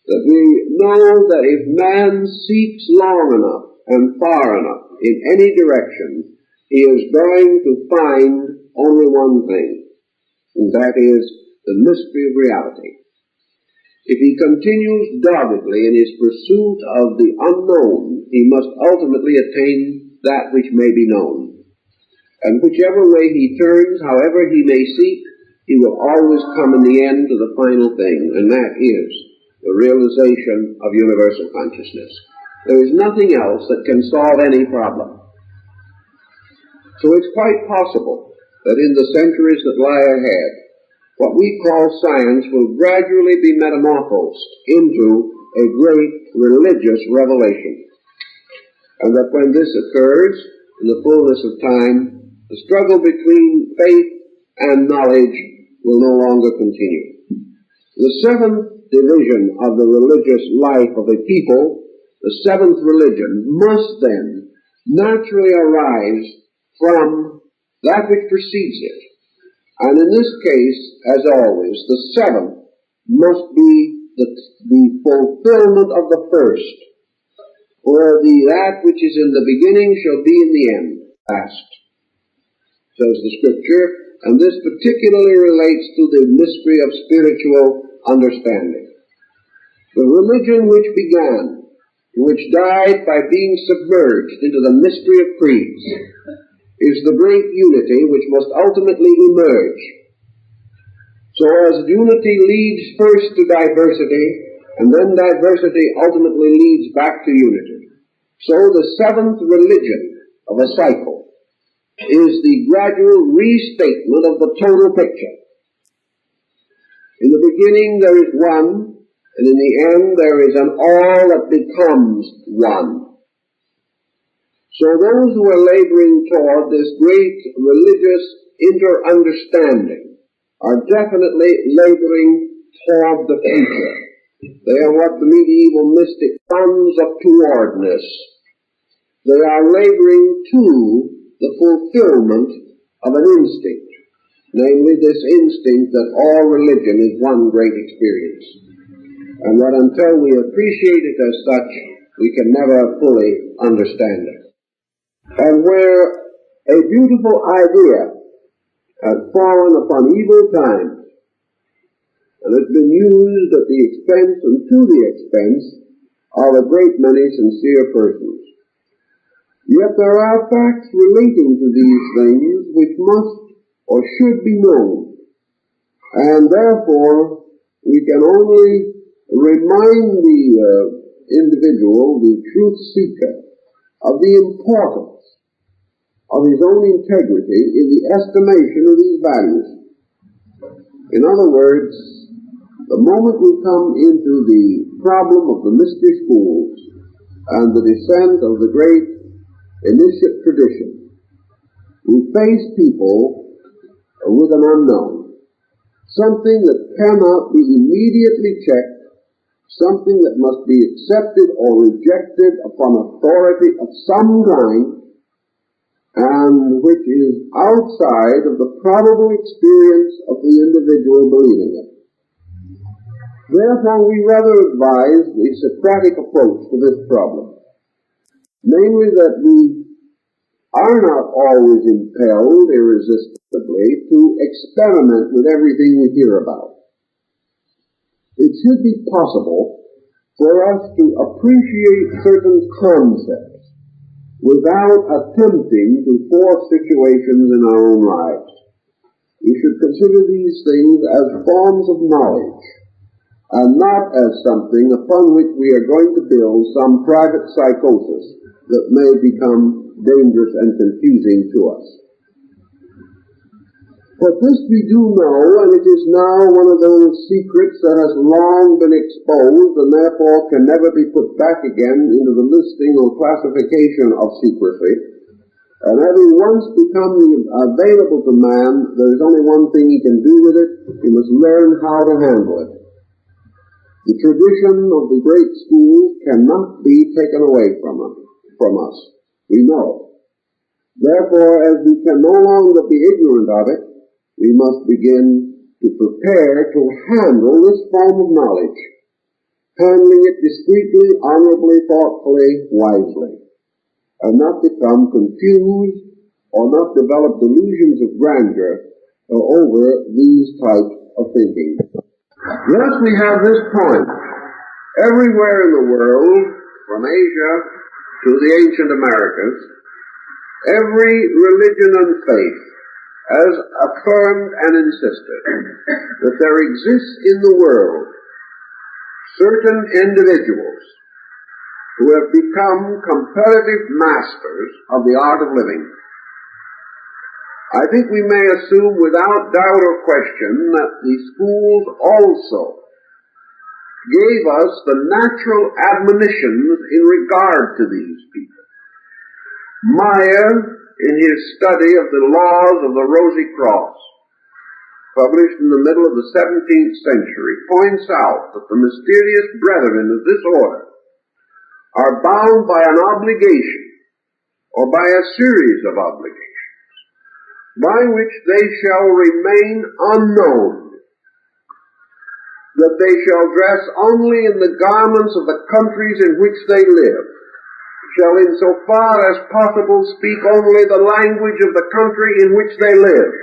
Speaker 1: that we know that if man seeks long enough and far enough in any direction, he is going to find only one thing, and that is the mystery of reality. If he continues doggedly in his pursuit of the unknown, he must ultimately attain that which may be known. And whichever way he turns, however he may seek, he will always come in the end to the final thing, and that is the realization of universal consciousness. There is nothing else that can solve any problem. So it's quite possible that in the centuries that lie ahead, what we call science will gradually be metamorphosed into a great religious revelation. And that when this occurs, in the fullness of time, the struggle between faith and knowledge will no longer continue. The seventh division of the religious life of a people, the seventh religion, must then naturally arise from that which precedes it. And in this case, as always, the seventh must be the fulfillment of the first, for that which is in the beginning shall be in the end, last, says the Scripture, and this particularly relates to the mystery of spiritual understanding. The religion which began, which died by being submerged into the mystery of creeds, is the great unity which must ultimately emerge. So as unity leads first to diversity, and then diversity ultimately leads back to unity, so the seventh religion of a cycle is the gradual restatement of the total picture. In the beginning there is one, and in the end there is an all that becomes one. So those who are laboring toward this great religious inter-understanding are definitely laboring toward the future. They are what the medieval mystic sons of towardness. They are laboring to the fulfillment of an instinct, namely this instinct that all religion is one great experience, and that until we appreciate it as such, we can never fully understand it. And where a beautiful idea has fallen upon evil times, and has been used at the expense and to the expense of a great many sincere persons, yet there are facts relating to these things which must or should be known, and therefore we can only remind the individual, the truth seeker, of the importance of his own integrity in the estimation of these values. In other words, the moment we come into the problem of the mystery schools and the descent of the great initiate tradition, we face people with an unknown, something that cannot be immediately checked, something that must be accepted or rejected upon authority of some kind, and which is outside of the probable experience of the individual believing it. Therefore, we rather advise the Socratic approach to this problem, namely that we are not always impelled irresistibly to experiment with everything we hear about. It should be possible for us to appreciate certain concepts without attempting to force situations in our own lives. We should consider these things as forms of knowledge, and not as something upon which we are going to build some private psychosis that may become dangerous and confusing to us. But this we do know, and it is now one of those secrets that has long been exposed and therefore can never be put back again into the listing or classification of secrecy. And having once become available to man, there is only one thing he can do with it. He must learn how to handle it. The tradition of the great schools cannot be taken away from us. We know. Therefore, as we can no longer be ignorant of it, we must begin to prepare to handle this form of knowledge, handling it discreetly, honorably, thoughtfully, wisely, and not become confused or not develop delusions of grandeur over these types of thinking. Thus we have this point. Everywhere in the world, from Asia to the ancient Americas, every religion and faith has affirmed and insisted that there exists in the world certain individuals who have become comparative masters of the art of living. I think we may assume without doubt or question that the schools also gave us the natural admonitions in regard to these people. Meyer, in his study of the laws of the Rosy Cross, published in the middle of the 17th century, points out that the mysterious brethren of this order are bound by an obligation, or by a series of obligations, by which they shall remain unknown, that they shall dress only in the garments of the countries in which they live, shall in so far as possible speak only the language of the country in which they live,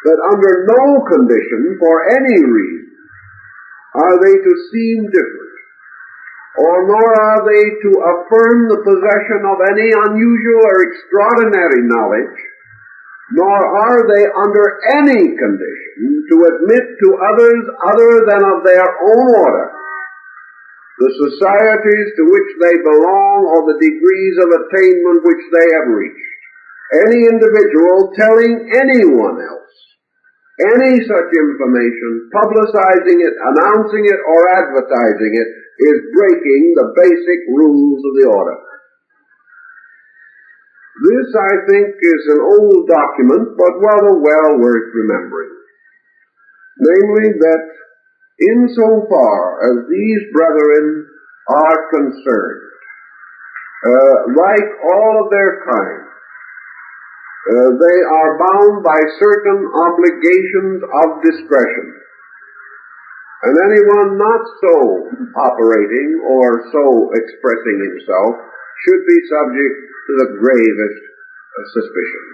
Speaker 1: that under no condition, for any reason, are they to seem different, or nor are they to affirm the possession of any unusual or extraordinary knowledge, nor are they under any condition to admit to others other than of their own order the societies to which they belong or the degrees of attainment which they have reached. Any individual telling anyone else any such information, publicizing it, announcing it, or advertising it, is breaking the basic rules of the order. This, I think, is an old document, but rather well worth remembering. Namely, that insofar as these brethren are concerned, like all of their kind, they are bound by certain obligations of discretion. And anyone not so operating or so expressing himself should be subject to the gravest suspicion.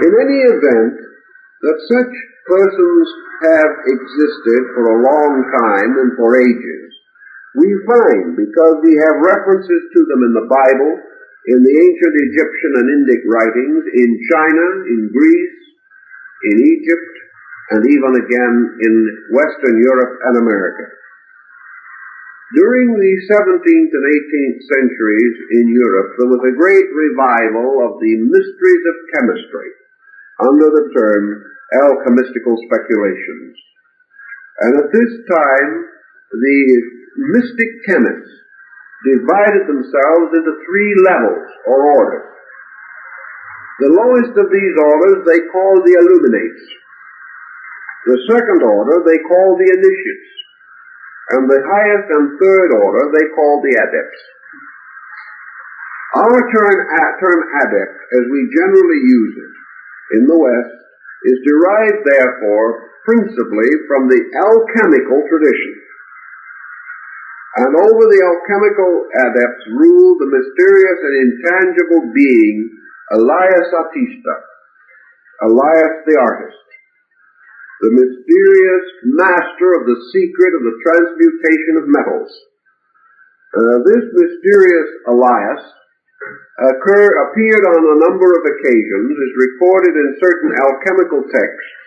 Speaker 1: In any event, that such persons have existed for a long time and for ages, we find, because we have references to them in the Bible, in the ancient Egyptian and Indic writings, in China, in Greece, in Egypt, and even again in Western Europe and America. During the 17th and 18th centuries in Europe, there was a great revival of the mysteries of chemistry under the term alchemistical speculations. And at this time, the mystic chemists divided themselves into three levels or orders. The lowest of these orders they call the illuminates. The second order they call the initiates. And the highest and third order they call the adepts. Our term adept, as we generally use it in the West, is derived, therefore, principally from the alchemical tradition. And over the alchemical adepts ruled the mysterious and intangible being Elias Artista, Elias the artist, the mysterious master of the secret of the transmutation of metals. This mysterious Elias appeared on a number of occasions, is recorded in certain alchemical texts.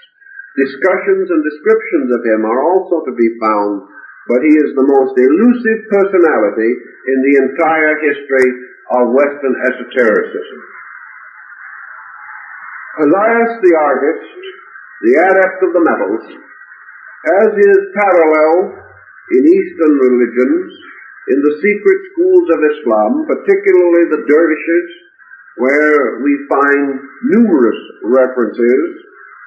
Speaker 1: Discussions and descriptions of him are also to be found, but he is the most elusive personality in the entire history of Western esotericism. Elias the artist, the adept of the metals, has his parallel in Eastern religions, in the secret schools of Islam, particularly the dervishes, where we find numerous references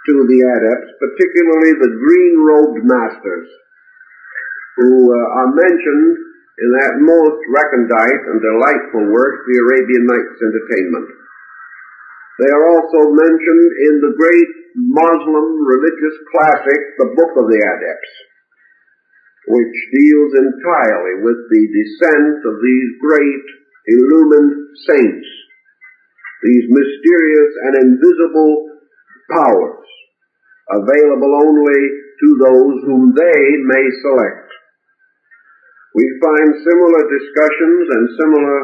Speaker 1: to the adepts, particularly the green-robed masters, who are mentioned in that most recondite and delightful work, The Arabian Nights Entertainment. They are also mentioned in the great Muslim religious classic, The Book of the Adepts, which deals entirely with the descent of these great illumined saints, these mysterious and invisible powers, available only to those whom they may select. We find similar discussions and similar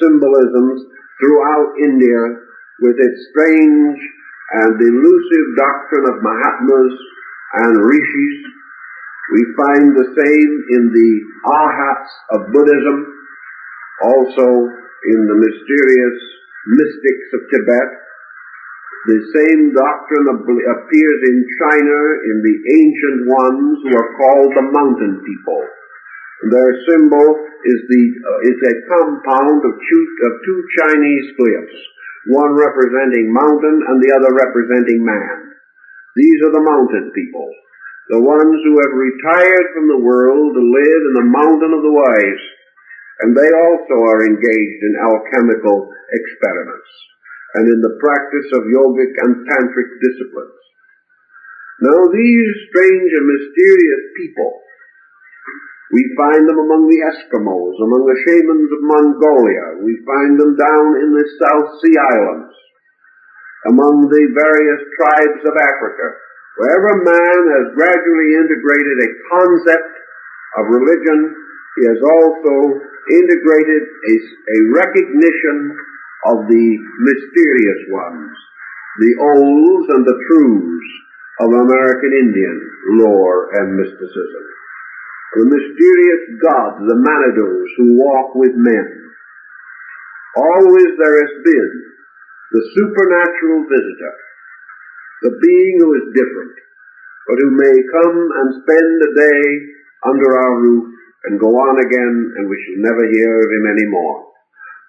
Speaker 1: symbolisms throughout India with its strange and elusive doctrine of Mahatmas and Rishis. We find the same in the Arhats of Buddhism, also in the mysterious mystics of Tibet. The same doctrine appears in China in the ancient ones who are called the mountain people. Their symbol is a compound of two Chinese glyphs, one representing mountain and the other representing man. These are the mountain people, the ones who have retired from the world to live in the mountain of the wise, and they also are engaged in alchemical experiments and in the practice of yogic and tantric disciplines. Now these strange and mysterious people, we find them among the Eskimos, among the shamans of Mongolia. We find them down in the South Sea Islands, among the various tribes of Africa. Wherever man has gradually integrated a concept of religion, he has also integrated a recognition of the mysterious ones, the olds and the truths of American Indian lore and mysticism. The mysterious gods, the Manadus, who walk with men. Always there has been the supernatural visitor, the being who is different, but who may come and spend a day under our roof and go on again, and we shall never hear of him any more.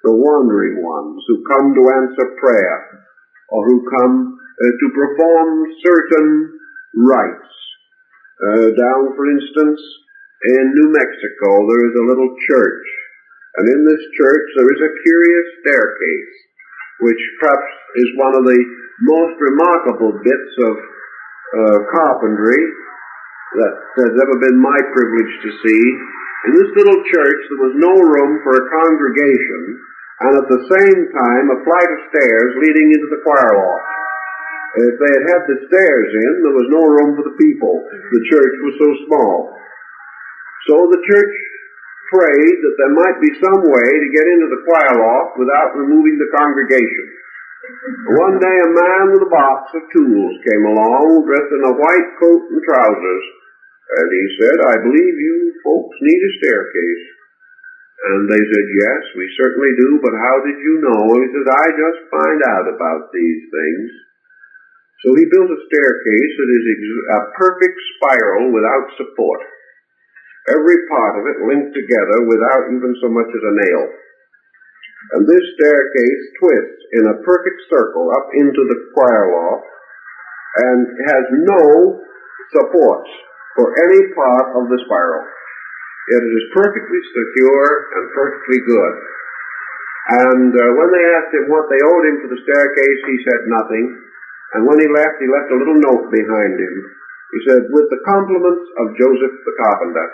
Speaker 1: The wandering ones who come to answer prayer, or who come to perform certain rites. Down, for instance, in New Mexico, there is a little church, and in this church there is a curious staircase, which perhaps is one of the most remarkable bits of carpentry that has ever been my privilege to see. In this little church there was no room for a congregation, and at the same time a flight of stairs leading into the choir loft. If they had had the stairs in, there was no room for the people. The church was so small. So the church prayed that there might be some way to get into the choir loft without removing the congregation. One day a man with a box of tools came along, dressed in a white coat and trousers, and he said, "I believe you folks need a staircase." And they said, "Yes, we certainly do, but how did you know?" He says, "I just find out about these things." So he built a staircase that is a perfect spiral without support. Every part of it linked together without even so much as a nail. And this staircase twists in a perfect circle up into the choir loft and has no supports for any part of the spiral. Yet it is perfectly secure and perfectly good. And when they asked him what they owed him for the staircase, he said nothing. And when he left a little note behind him. He said, with the compliments of Joseph the carpenter.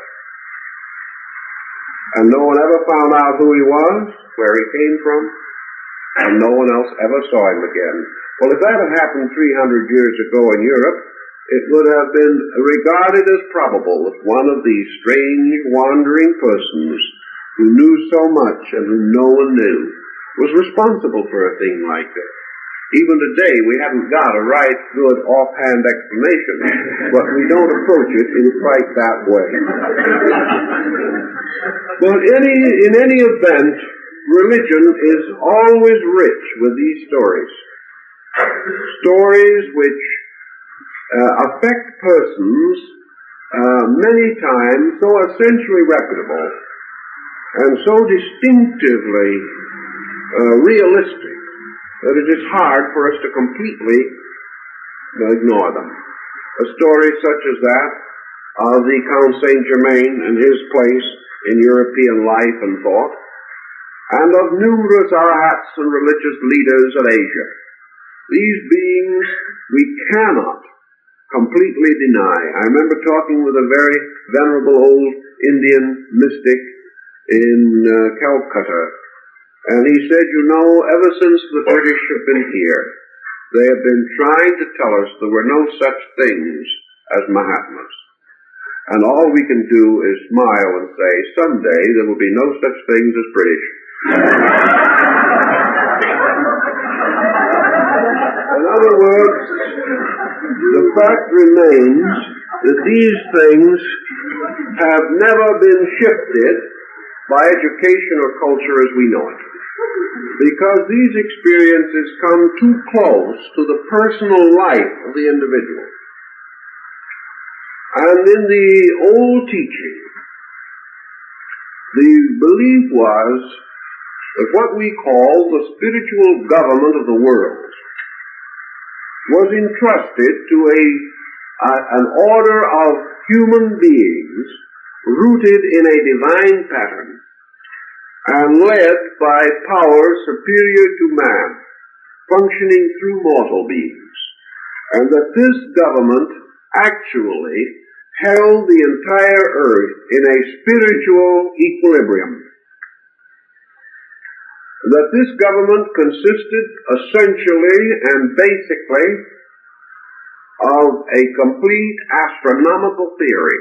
Speaker 1: And no one ever found out who he was, where he came from, and no one else ever saw him again. Well, if that had happened 300 years ago in Europe, it would have been regarded as probable that one of these strange, wandering persons who knew so much and whom no one knew was responsible for a thing like this. Even today, we haven't got a right, good, offhand explanation, but we don't approach it in quite that way. But in any event, religion is always rich with these stories. Stories which affect persons many times so essentially reputable and so distinctively realistic that it is hard for us to completely ignore them. A story such as that of the Count Saint-Germain and his place in European life and thought, and of numerous arhats and religious leaders of Asia. These beings we cannot completely deny. I remember talking with a very venerable old Indian mystic in Calcutta, and he said, you know, ever since the British have been here, they have been trying to tell us there were no such things as Mahatmas. And all we can do is smile and say, someday there will be no such things as British. In other words, the fact remains that these things have never been shifted by education or culture as we know it. Because these experiences come too close to the personal life of the individual. And in the old teaching, the belief was that what we call the spiritual government of the world was entrusted to an order of human beings rooted in a divine pattern and led by powers superior to man, functioning through mortal beings, and that this government actually held the entire earth in a spiritual equilibrium. That this government consisted essentially and basically of a complete astronomical theory.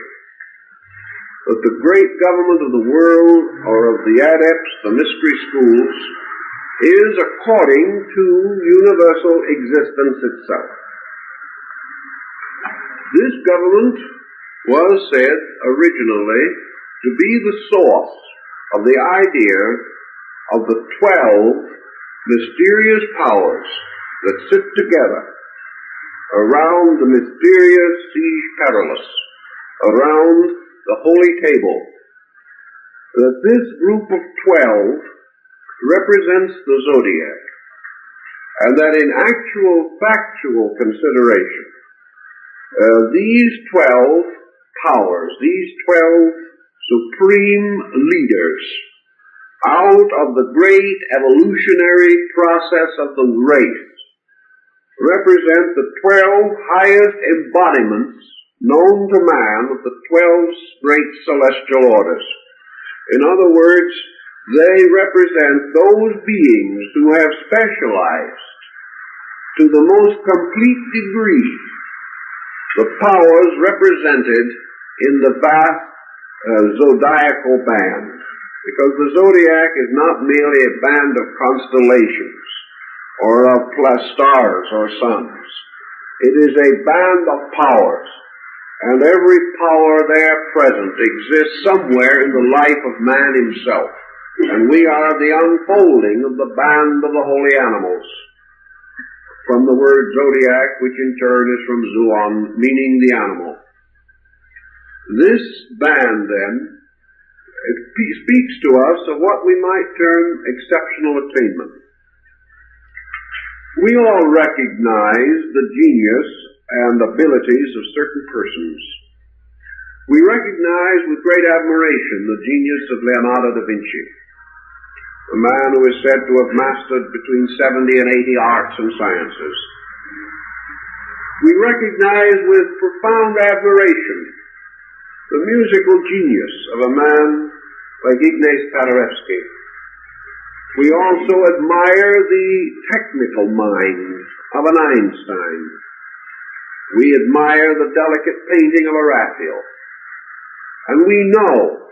Speaker 1: That the great government of the world, or of the adepts, the mystery schools, is according to universal existence itself. This government was said originally to be the source of the idea of the 12 mysterious powers that sit together around the mysterious Siege Perilous, around the Holy Table. That this group of 12 represents the zodiac, and that in actual factual consideration, these 12 powers, these 12 supreme leaders, out of the great evolutionary process of the race, represent the 12 highest embodiments known to man of the 12 great celestial orders. In other words, they represent those beings who have specialized to the most complete degree the powers represented in the vast zodiacal band. Because the zodiac is not merely a band of constellations or of stars or suns. It is a band of powers, and every power there present exists somewhere in the life of man himself. And we are the unfolding of the band of the holy animals. From the word zodiac, which in turn is from zoon, meaning the animal. This band, then, speaks to us of what we might term exceptional attainment. We all recognize the genius and abilities of certain persons. We recognize with great admiration the genius of Leonardo da Vinci, a man who is said to have mastered between 70 and 80 arts and sciences. We recognize with profound admiration the musical genius of a man like Ignaz Paderewski. We also admire the technical mind of an Einstein. We admire the delicate painting of a Raphael. And we know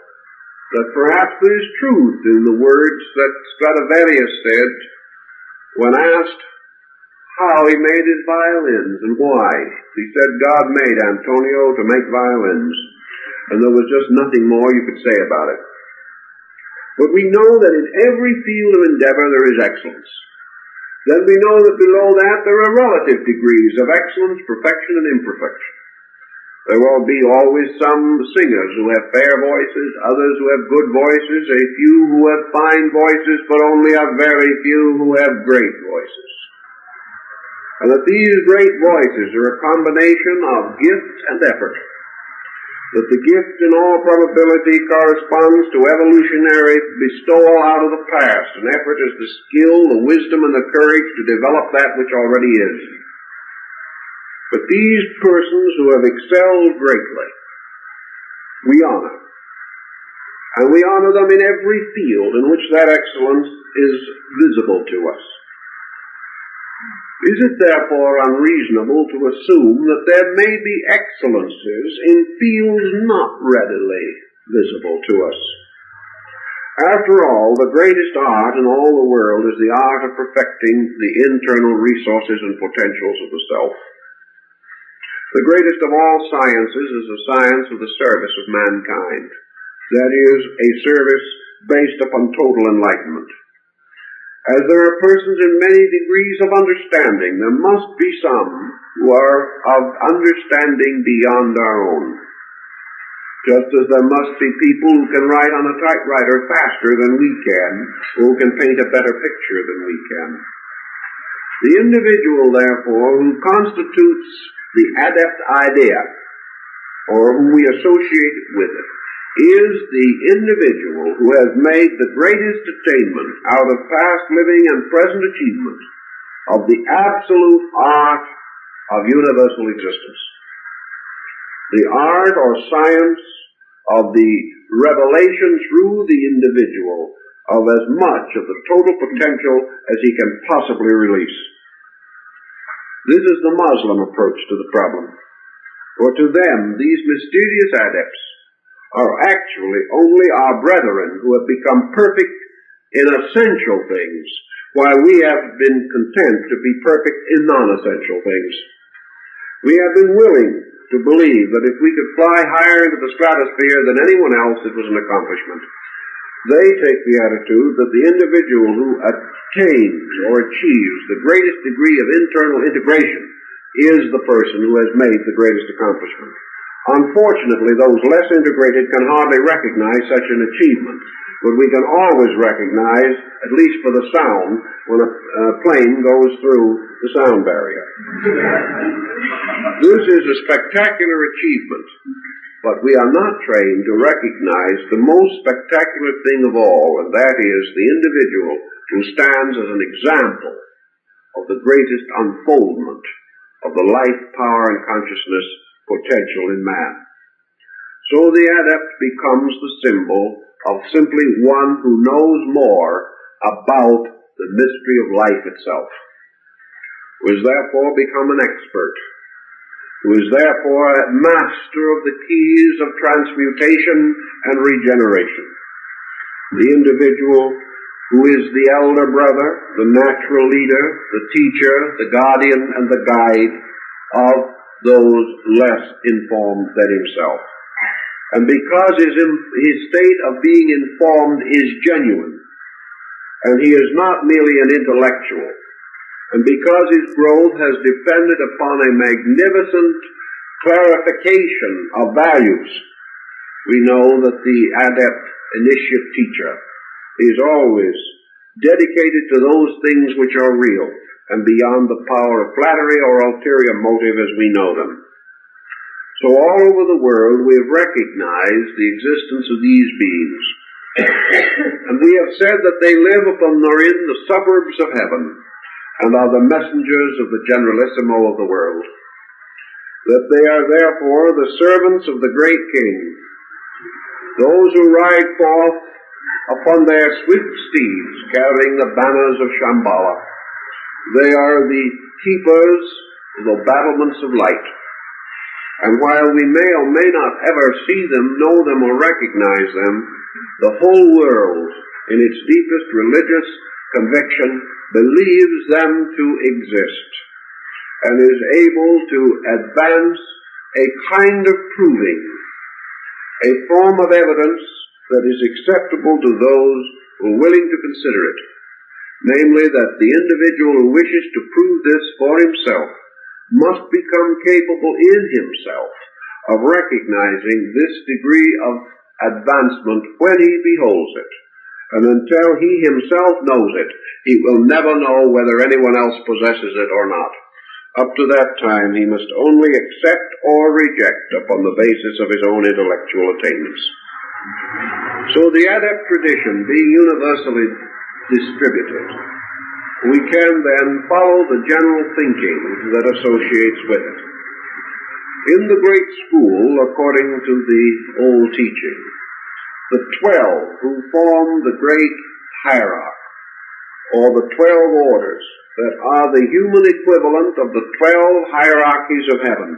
Speaker 1: that perhaps there is truth in the words that Stradivarius said when asked how he made his violins and why. He said God made Antonio to make violins, and there was just nothing more you could say about it. But we know that in every field of endeavor there is excellence. Then we know that below that there are relative degrees of excellence, perfection, and imperfection. There will be always some singers who have fair voices, others who have good voices, a few who have fine voices, but only a very few who have great voices. And that these great voices are a combination of gift and effort. That the gift in all probability corresponds to evolutionary bestowal out of the past, and effort is the skill, the wisdom, and the courage to develop that which already is. But these persons who have excelled greatly, we honor. And we honor them in every field in which that excellence is visible to us. Is it therefore unreasonable to assume that there may be excellences in fields not readily visible to us? After all, the greatest art in all the world is the art of perfecting the internal resources and potentials of the self. The greatest of all sciences is the science of the service of mankind. That is, a service based upon total enlightenment. As there are persons in many degrees of understanding, there must be some who are of understanding beyond our own. Just as there must be people who can write on a typewriter faster than we can, who can paint a better picture than we can. The individual, therefore, who constitutes the adept idea, or whom we associate with it, is the individual who has made the greatest attainment out of past living and present achievement of the absolute art of universal existence. The art or science of the revelation through the individual of as much of the total potential as he can possibly release. This is the Muslim approach to the problem. For to them, these mysterious adepts are actually only our brethren who have become perfect in essential things, while we have been content to be perfect in non-essential things. We have been willing to believe that if we could fly higher into the stratosphere than anyone else, it was an accomplishment. They take the attitude that the individual who attains or achieves the greatest degree of internal integration is the person who has made the greatest accomplishment. Unfortunately, those less integrated can hardly recognize such an achievement, but we can always recognize, at least for the sound, when a plane goes through the sound barrier. This is a spectacular achievement, but we are not trained to recognize the most spectacular thing of all, and that is the individual who stands as an example of the greatest unfoldment of the life, power, and consciousness potential in man. So the adept becomes the symbol of simply one who knows more about the mystery of life itself, who has therefore become an expert, who is therefore a master of the keys of transmutation and regeneration. The individual who is the elder brother, the natural leader, the teacher, the guardian, and the guide of those less informed than himself. And because his state of being informed is genuine, and he is not merely an intellectual, and because his growth has depended upon a magnificent clarification of values, we know that the adept initiate teacher. He is always dedicated to those things which are real and beyond the power of flattery or ulterior motive as we know them. So all over the world we have recognized the existence of these beings. And we have said that they live upon or in the suburbs of heaven and are the messengers of the Generalissimo of the world. That they are therefore the servants of the great King, those who ride forth upon their swift steeds carrying the banners of Shambhala. They are the keepers of the battlements of light. And while we may or may not ever see them, know them, or recognize them, the whole world, in its deepest religious conviction, believes them to exist and is able to advance a kind of proving, a form of evidence that is acceptable to those who are willing to consider it, namely that the individual who wishes to prove this for himself must become capable in himself of recognizing this degree of advancement when he beholds it. And until he himself knows it, he will never know whether anyone else possesses it or not. Up to that time, he must only accept or reject upon the basis of his own intellectual attainments. So the adept tradition being universally distributed, we can then follow the general thinking that associates with it. In the great school, according to the old teaching, the 12 who form the great hierarchy, or the 12 orders that are the human equivalent of the 12 hierarchies of heaven,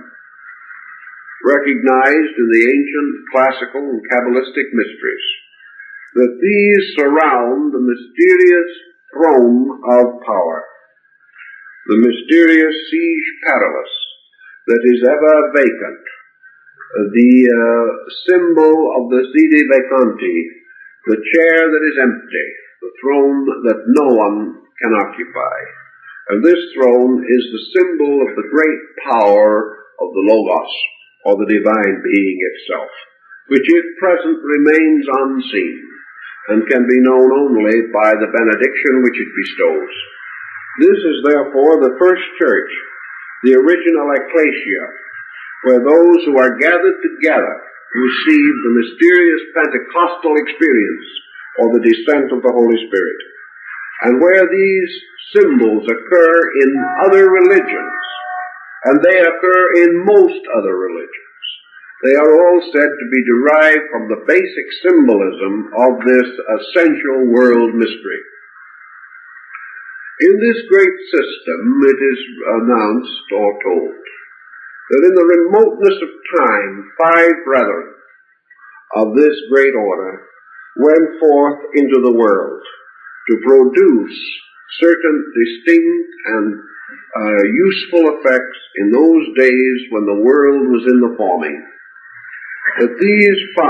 Speaker 1: recognized in the ancient classical and Kabbalistic mysteries, that these surround the mysterious throne of power, the mysterious siege perilous that is ever vacant, the symbol of the sede vacanti, the chair that is empty, the throne that no one can occupy. And this throne is the symbol of the great power of the Logos, or the divine being itself, which if present remains unseen and can be known only by the benediction which it bestows. This is therefore the first church, the original ecclesia, where those who are gathered together receive the mysterious Pentecostal experience, or the descent of the Holy Spirit, and where these symbols occur in other religions, and they occur in most other religions. They are all said to be derived from the basic symbolism of this essential world mystery. In this great system, it is announced or told that in the remoteness of time, 5 brethren of this great order went forth into the world to produce certain distinct and useful effects in those days when the world was in the forming. That these 5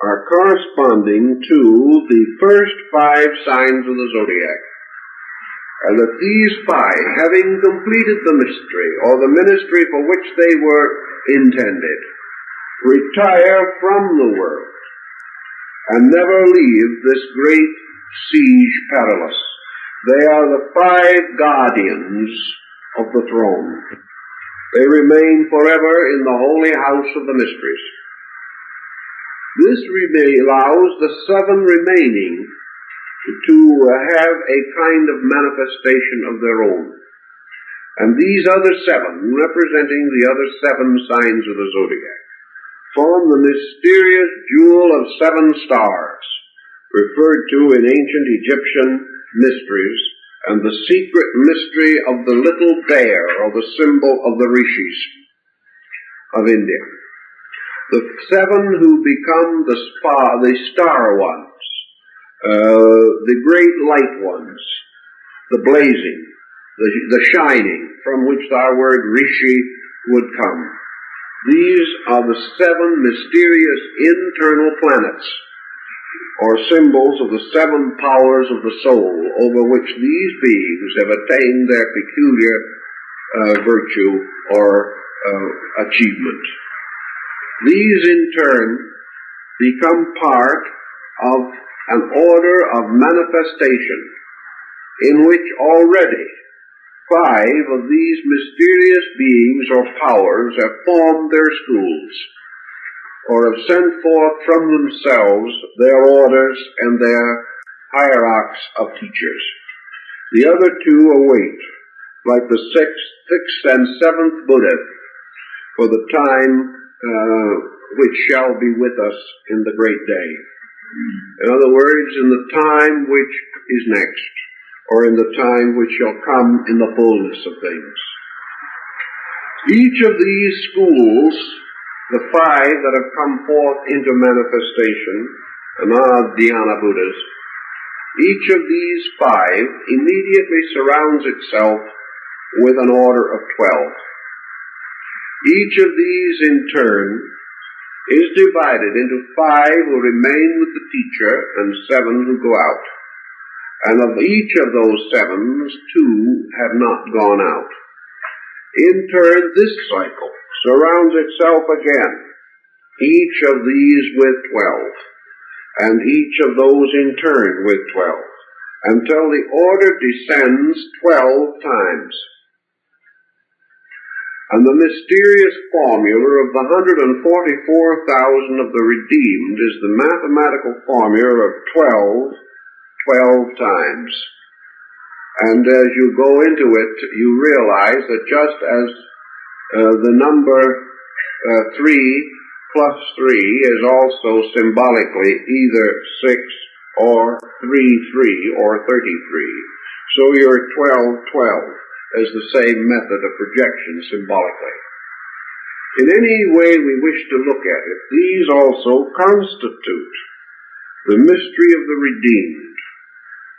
Speaker 1: are corresponding to the first 5 signs of the zodiac, and that these 5, having completed the mystery, or the ministry for which they were intended, retire from the world and never leave this great siege perilous. They are the 5 guardians of the throne. They remain forever in the holy house of the mysteries. This allows the 7 remaining to have a kind of manifestation of their own. And these other 7, representing the other 7 signs of the zodiac, form the mysterious jewel of 7 stars, referred to in ancient Egyptian mysteries, and the secret mystery of the little bear, or the symbol of the rishis of India. The 7 who become the star ones, the great light ones, the blazing, the shining, from which our word rishi would come. These are the 7 mysterious internal planets, or symbols of the 7 powers of the soul, over which these beings have attained their peculiar virtue or achievement. These in turn become part of an order of manifestation in which already 5 of these mysterious beings or powers have formed their schools, or have sent forth from themselves their orders and their hierarchs of teachers. The other 2 await, like the 6th and 7th Buddha, for the time which shall be with us in the great day. In other words, in the time which is next, or in the time which shall come in the fullness of things. Each of these schools, the 5 that have come forth into manifestation, and are Dhyana Buddhas, each of these 5 immediately surrounds itself with an order of 12. Each of these in turn is divided into 5 who remain with the teacher and 7 who go out. And of each of those 7s, 2 have not gone out. In turn, this cycle surrounds itself again, each of these with 12, and each of those in turn with 12, until the order descends 12 times. And the mysterious formula of the 144,000 of the redeemed is the mathematical formula of 12 times. And as you go into it, you realize that just as the number 3 plus 3 is also symbolically either 6 or 3 or 33, so your 12 is the same method of projection symbolically. In any way we wish to look at it, these also constitute the mystery of the redeemed,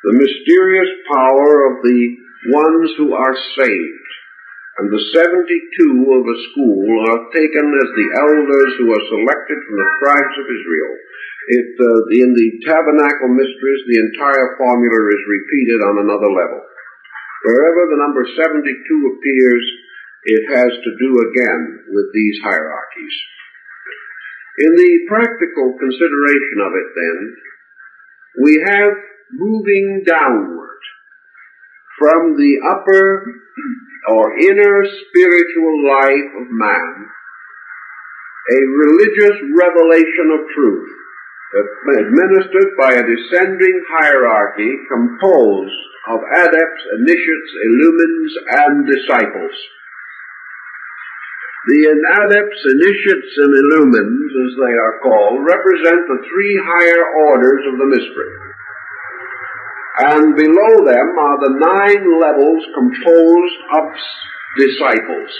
Speaker 1: the mysterious power of the ones who are saved, and the 72 of the school are taken as the elders who are selected from the tribes of Israel. In the tabernacle mysteries, the entire formula is repeated on another level. Wherever the number 72 appears, it has to do again with these hierarchies. In the practical consideration of it, then, we have moving downward from the upper or inner spiritual life of man, a religious revelation of truth administered by a descending hierarchy composed of adepts, initiates, illumines, and disciples. The adepts, initiates, and illumines, as they are called, represent the 3 higher orders of the mystery. And below them are the 9 levels composed of disciples,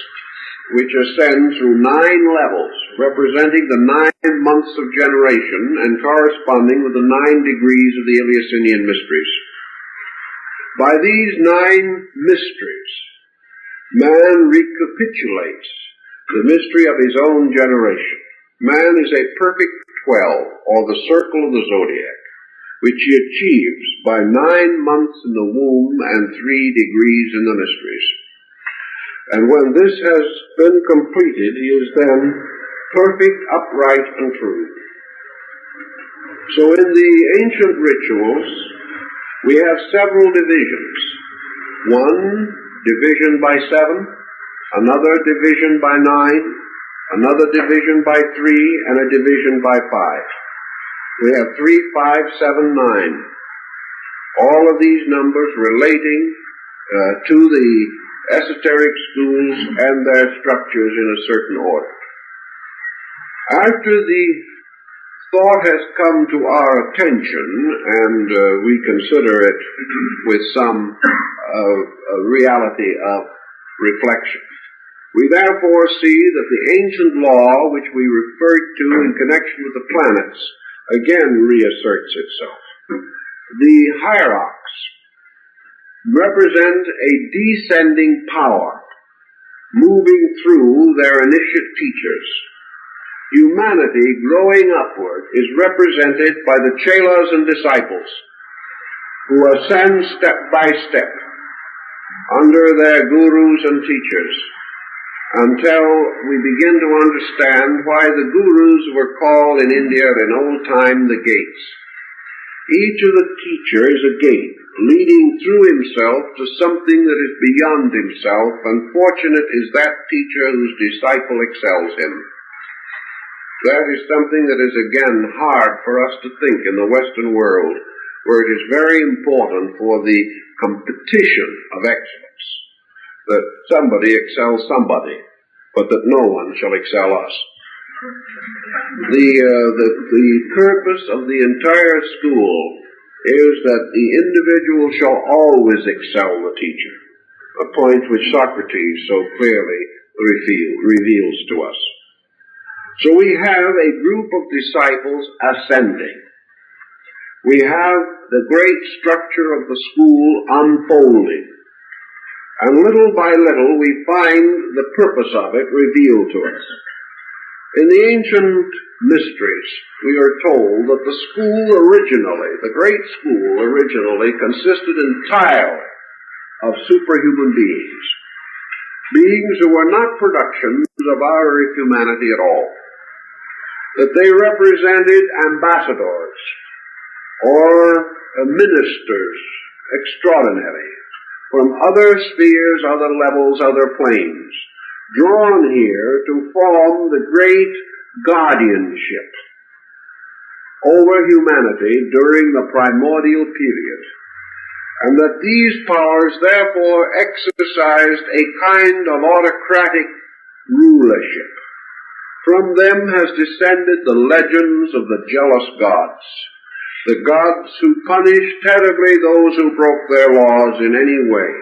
Speaker 1: which ascend through 9 levels, representing the 9 months of generation and corresponding with the 9 degrees of the Eleusinian mysteries. By these 9 mysteries, man recapitulates the mystery of his own generation. Man is a perfect 12, or the circle of the zodiac, which he achieves by 9 months in the womb and 3 degrees in the mysteries. And when this has been completed, he is then perfect, upright, and true. So in the ancient rituals, we have several divisions. One division by 7, another division by 9, another division by 3, and a division by 5. We have 3, 5, 7, 9. All of these numbers relating to the esoteric schools and their structures in a certain order. After the thought has come to our attention, and we consider it with some reality of reflection, we therefore see that the ancient law which we referred to in connection with the planets again reasserts itself. The hierarchs represent a descending power moving through their initiate teachers. Humanity growing upward is represented by the chelas and disciples who ascend step by step under their gurus and teachers until we begin to understand why the gurus were called in India in old time the gates. Each of the teacher is a gate, leading through himself to something that is beyond himself, and fortunate is that teacher whose disciple excels him. That is something that is again hard for us to think in the Western world, where it is very important for the competition of excellence, that somebody excels somebody, but that no one shall excel us. The purpose of the entire school is that the individual shall always excel the teacher, a point which Socrates so clearly reveals to us. So we have a group of disciples ascending. We have the great structure of the school unfolding. And little by little we find the purpose of it revealed to us. In the ancient mysteries, we are told that the school originally, the great school originally, consisted entirely of superhuman beings. Beings who were not productions of our humanity at all. That they represented ambassadors or ministers extraordinary from other spheres, other levels, other planes, drawn here to form the great guardianship over humanity during the primordial period, and that these powers therefore exercised a kind of autocratic rulership. From them has descended the legends of the jealous gods, the gods who punished terribly those who broke their laws in any way,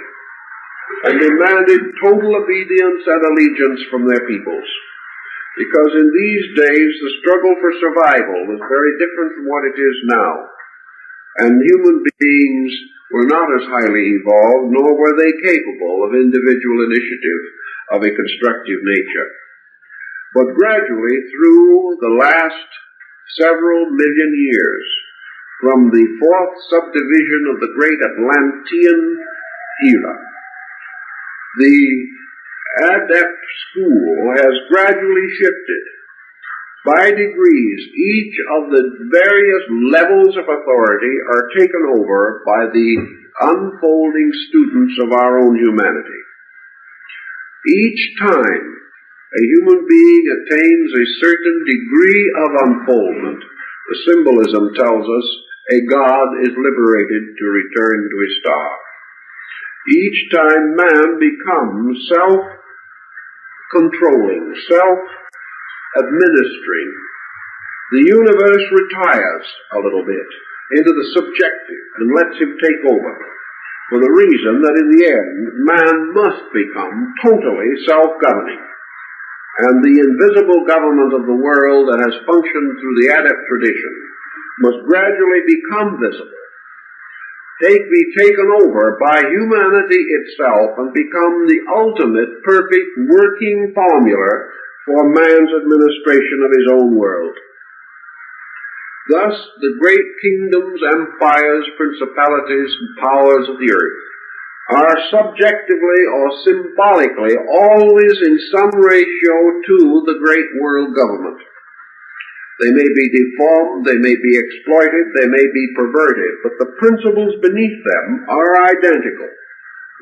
Speaker 1: and demanded total obedience and allegiance from their peoples. Because in these days the struggle for survival was very different from what it is now, and human beings were not as highly evolved, nor were they capable of individual initiative of a constructive nature. But gradually, through the last several million years, from the fourth subdivision of the great Atlantean era, the adept school has gradually shifted. By degrees, each of the various levels of authority are taken over by the unfolding students of our own humanity. Each time a human being attains a certain degree of unfoldment, the symbolism tells us a god is liberated to return to his star. Each time man becomes self-controlling, self-administering, the universe retires a little bit into the subjective and lets him take over, for the reason that in the end man must become totally self-governing. And the invisible government of the world that has functioned through the adept tradition must gradually become visible, be taken over by humanity itself, and become the ultimate, perfect, working formula for man's administration of his own world. Thus, the great kingdoms, empires, principalities, and powers of the earth are subjectively or symbolically always in some ratio to the great world government. They may be deformed, they may be exploited, they may be perverted, but the principles beneath them are identical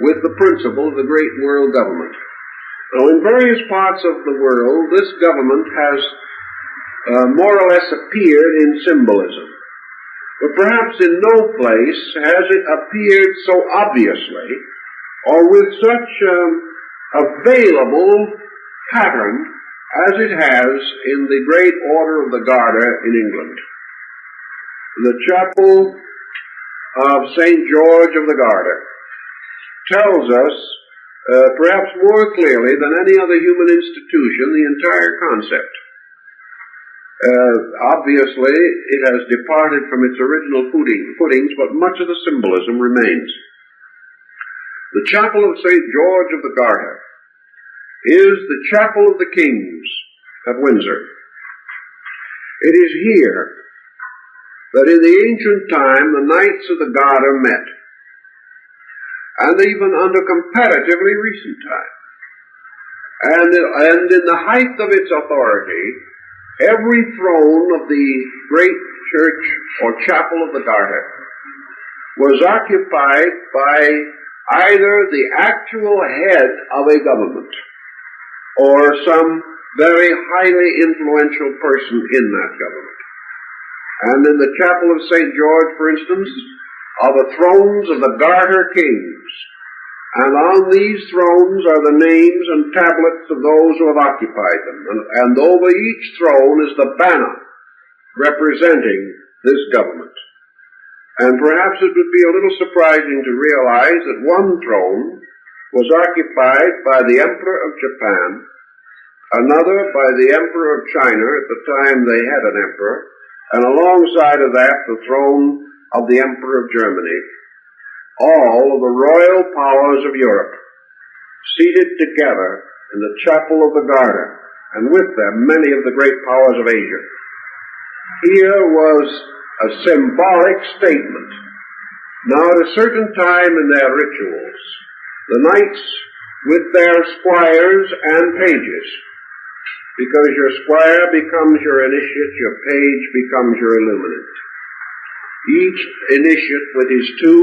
Speaker 1: with the principle of the great world government. Now, in various parts of the world, this government has more or less appeared in symbolism. But perhaps in no place has it appeared so obviously or with such available pattern as it has in the great Order of the Garter in England. The chapel of St. George of the Garter tells us, perhaps more clearly than any other human institution, the entire concept. Obviously, it has departed from its original footings, but much of the symbolism remains. The chapel of St. George of the Garter is the chapel of the kings at Windsor. It is here that in the ancient time the knights of the Garter met, and even under comparatively recent time. And in the height of its authority, every throne of the great church or chapel of the Garter was occupied by either the actual head of a government or some very highly influential person in that government. And in the chapel of St. George, for instance, are the thrones of the Garter kings. And on these thrones are the names and tablets of those who have occupied them. And over each throne is the banner representing this government. And perhaps it would be a little surprising to realize that one throne was occupied by the Emperor of Japan, another by the Emperor of China at the time they had an emperor, and alongside of that the throne of the Emperor of Germany. All of the royal powers of Europe seated together in the chapel of the Garter, and with them many of the great powers of Asia. Here was a symbolic statement. Now at a certain time in their rituals, the knights with their squires and pages, because your squire becomes your initiate, your page becomes your illuminant. Each initiate with his two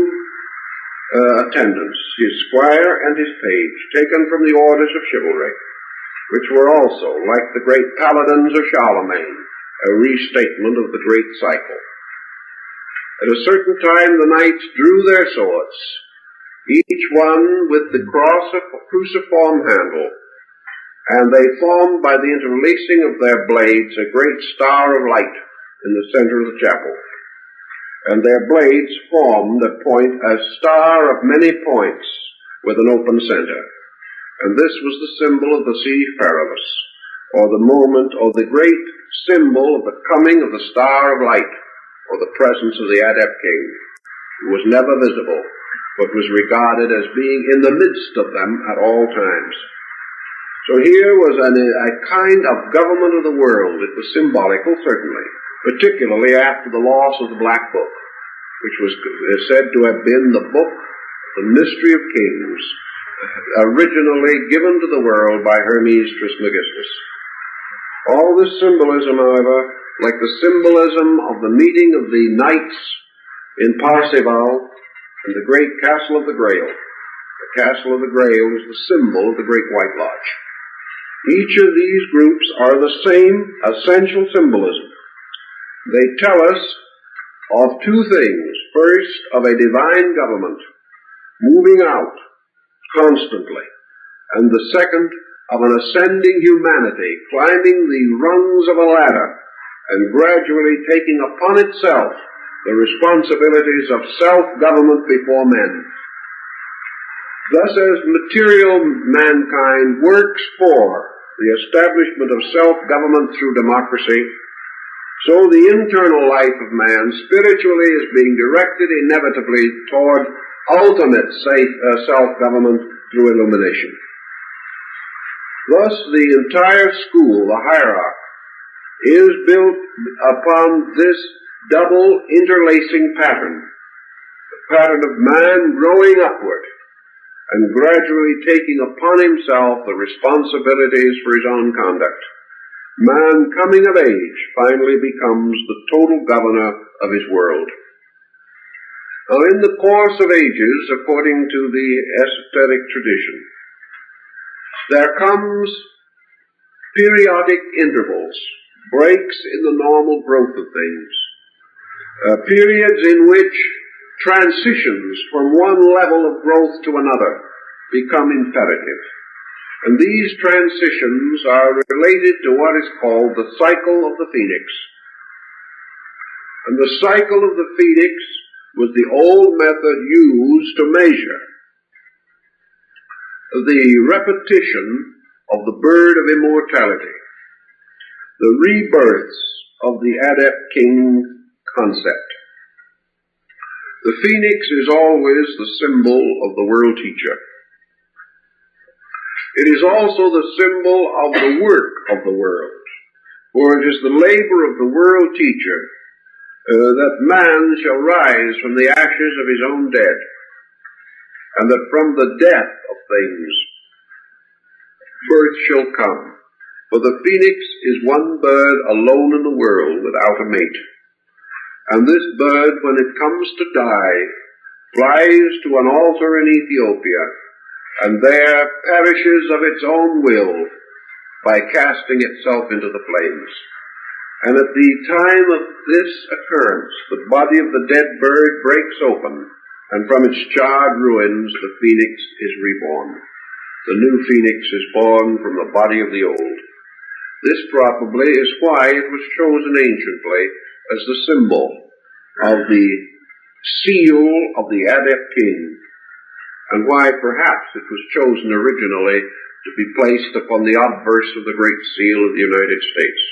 Speaker 1: attendants, his squire and his page, taken from the orders of chivalry, which were also, like the great paladins of Charlemagne, a restatement of the great cycle. At a certain time the knights drew their swords, each one with the cruciform handle, and they formed by the interlacing of their blades a great star of light in the center of the chapel. And their blades formed a star of many points with an open center. And this was the symbol of the Siege Perilous, or the moment, or the great symbol of the coming of the star of light, or the presence of the Adept King, who was never visible, but was regarded as being in the midst of them at all times. So here was a kind of government of the world. It was symbolical, certainly, particularly after the loss of the Black Book, which was said to have been the book, the Mystery of Kings, originally given to the world by Hermes Trismegistus. All this symbolism, however, like the symbolism of the meeting of the knights in Parzival and the great Castle of the Grail. The Castle of the Grail is the symbol of the Great White Lodge. Each of these groups are the same essential symbolism. They tell us of two things. First, of a divine government moving out constantly, and the second, of an ascending humanity climbing the rungs of a ladder and gradually taking upon itself the responsibilities of self-government before men. Thus, as material mankind works for the establishment of self-government through democracy, so the internal life of man spiritually is being directed inevitably toward ultimate self-government through illumination. Thus, the entire school, the hierarchy, is built upon this double interlacing pattern, the pattern of man growing upward and gradually taking upon himself the responsibilities for his own conduct. Man, coming of age, finally becomes the total governor of his world. Now, in the course of ages, according to the esoteric tradition, there comes periodic intervals, breaks in the normal growth of things, periods in which transitions from one level of growth to another become imperative. And these transitions are related to what is called the cycle of the phoenix. And the cycle of the phoenix was the old method used to measure the repetition of the bird of immortality, the rebirths of the Adept King concept. The phoenix is always the symbol of the world teacher. It is also the symbol of the work of the world, for it is the labor of the world teacher that man shall rise from the ashes of his own dead, and that from the death of things birth shall come. For the phoenix is one bird alone in the world without a mate. And this bird, when it comes to die, flies to an altar in Ethiopia, and there perishes of its own will by casting itself into the flames. And at the time of this occurrence, the body of the dead bird breaks open, and from its charred ruins the phoenix is reborn. The new phoenix is born from the body of the old. This probably is why it was chosen anciently as the symbol of the seal of the Adept king, and why perhaps it was chosen originally to be placed upon the obverse of the Great Seal of the United States,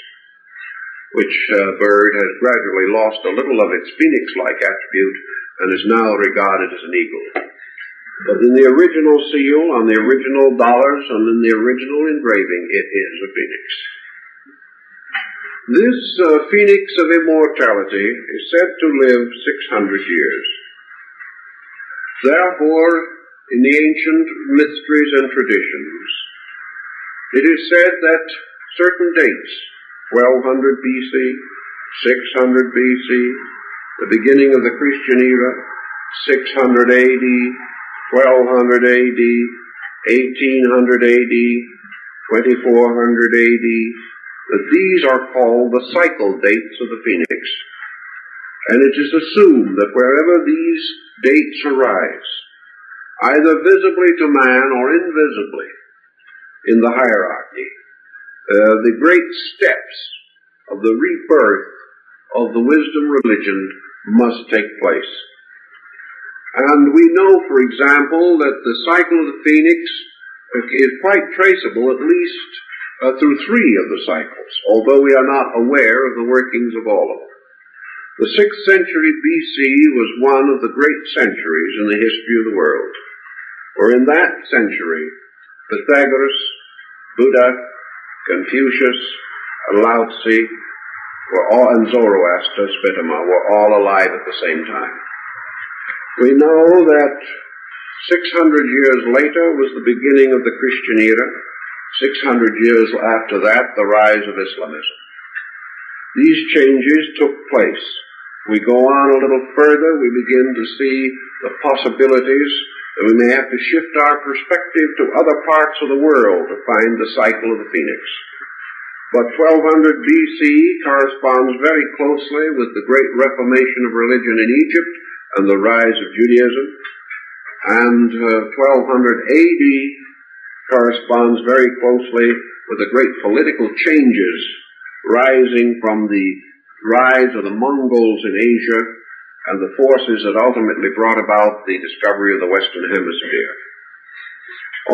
Speaker 1: which bird has gradually lost a little of its phoenix-like attribute and is now regarded as an eagle. But in the original seal, on the original dollars, and in the original engraving, it is a phoenix. This phoenix of immortality is said to live 600 years. Therefore, in the ancient mysteries and traditions, it is said that certain dates, 1200 BC, 600 BC, the beginning of the Christian era, 600 AD, 1200 AD, 1800 AD, 2400 AD, that these are called the cycle dates of the phoenix. And it is assumed that wherever these dates arise, either visibly to man or invisibly in the hierarchy, the great steps of the rebirth of the wisdom religion must take place. And we know, for example, that the cycle of the phoenix is quite traceable at least through 3 of the cycles, although we are not aware of the workings of all of them. The 6th century BC was one of the great centuries in the history of the world, for in that century, Pythagoras, Buddha, Confucius, Lao Tzu, and Zoroaster, Spitama, were all alive at the same time. We know that 600 years later was the beginning of the Christian era. 600 years after that, the rise of Islamism. These changes took place. We go on a little further, we begin to see the possibilities that we may have to shift our perspective to other parts of the world to find the cycle of the phoenix. But 1200 BC corresponds very closely with the great reformation of religion in Egypt and the rise of Judaism, and 1200 AD corresponds very closely with the great political changes rising from the rise of the Mongols in Asia and the forces that ultimately brought about the discovery of the Western Hemisphere.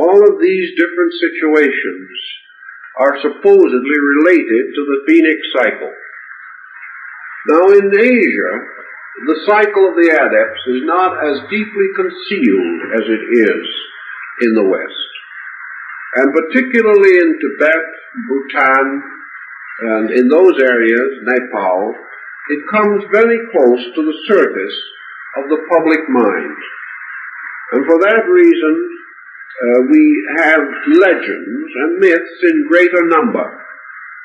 Speaker 1: All of these different situations are supposedly related to the phoenix cycle. Now in Asia, the cycle of the adepts is not as deeply concealed as it is in the West. And particularly in Tibet, Bhutan, and in those areas, Nepal, it comes very close to the surface of the public mind. And for that reason, we have legends and myths in greater number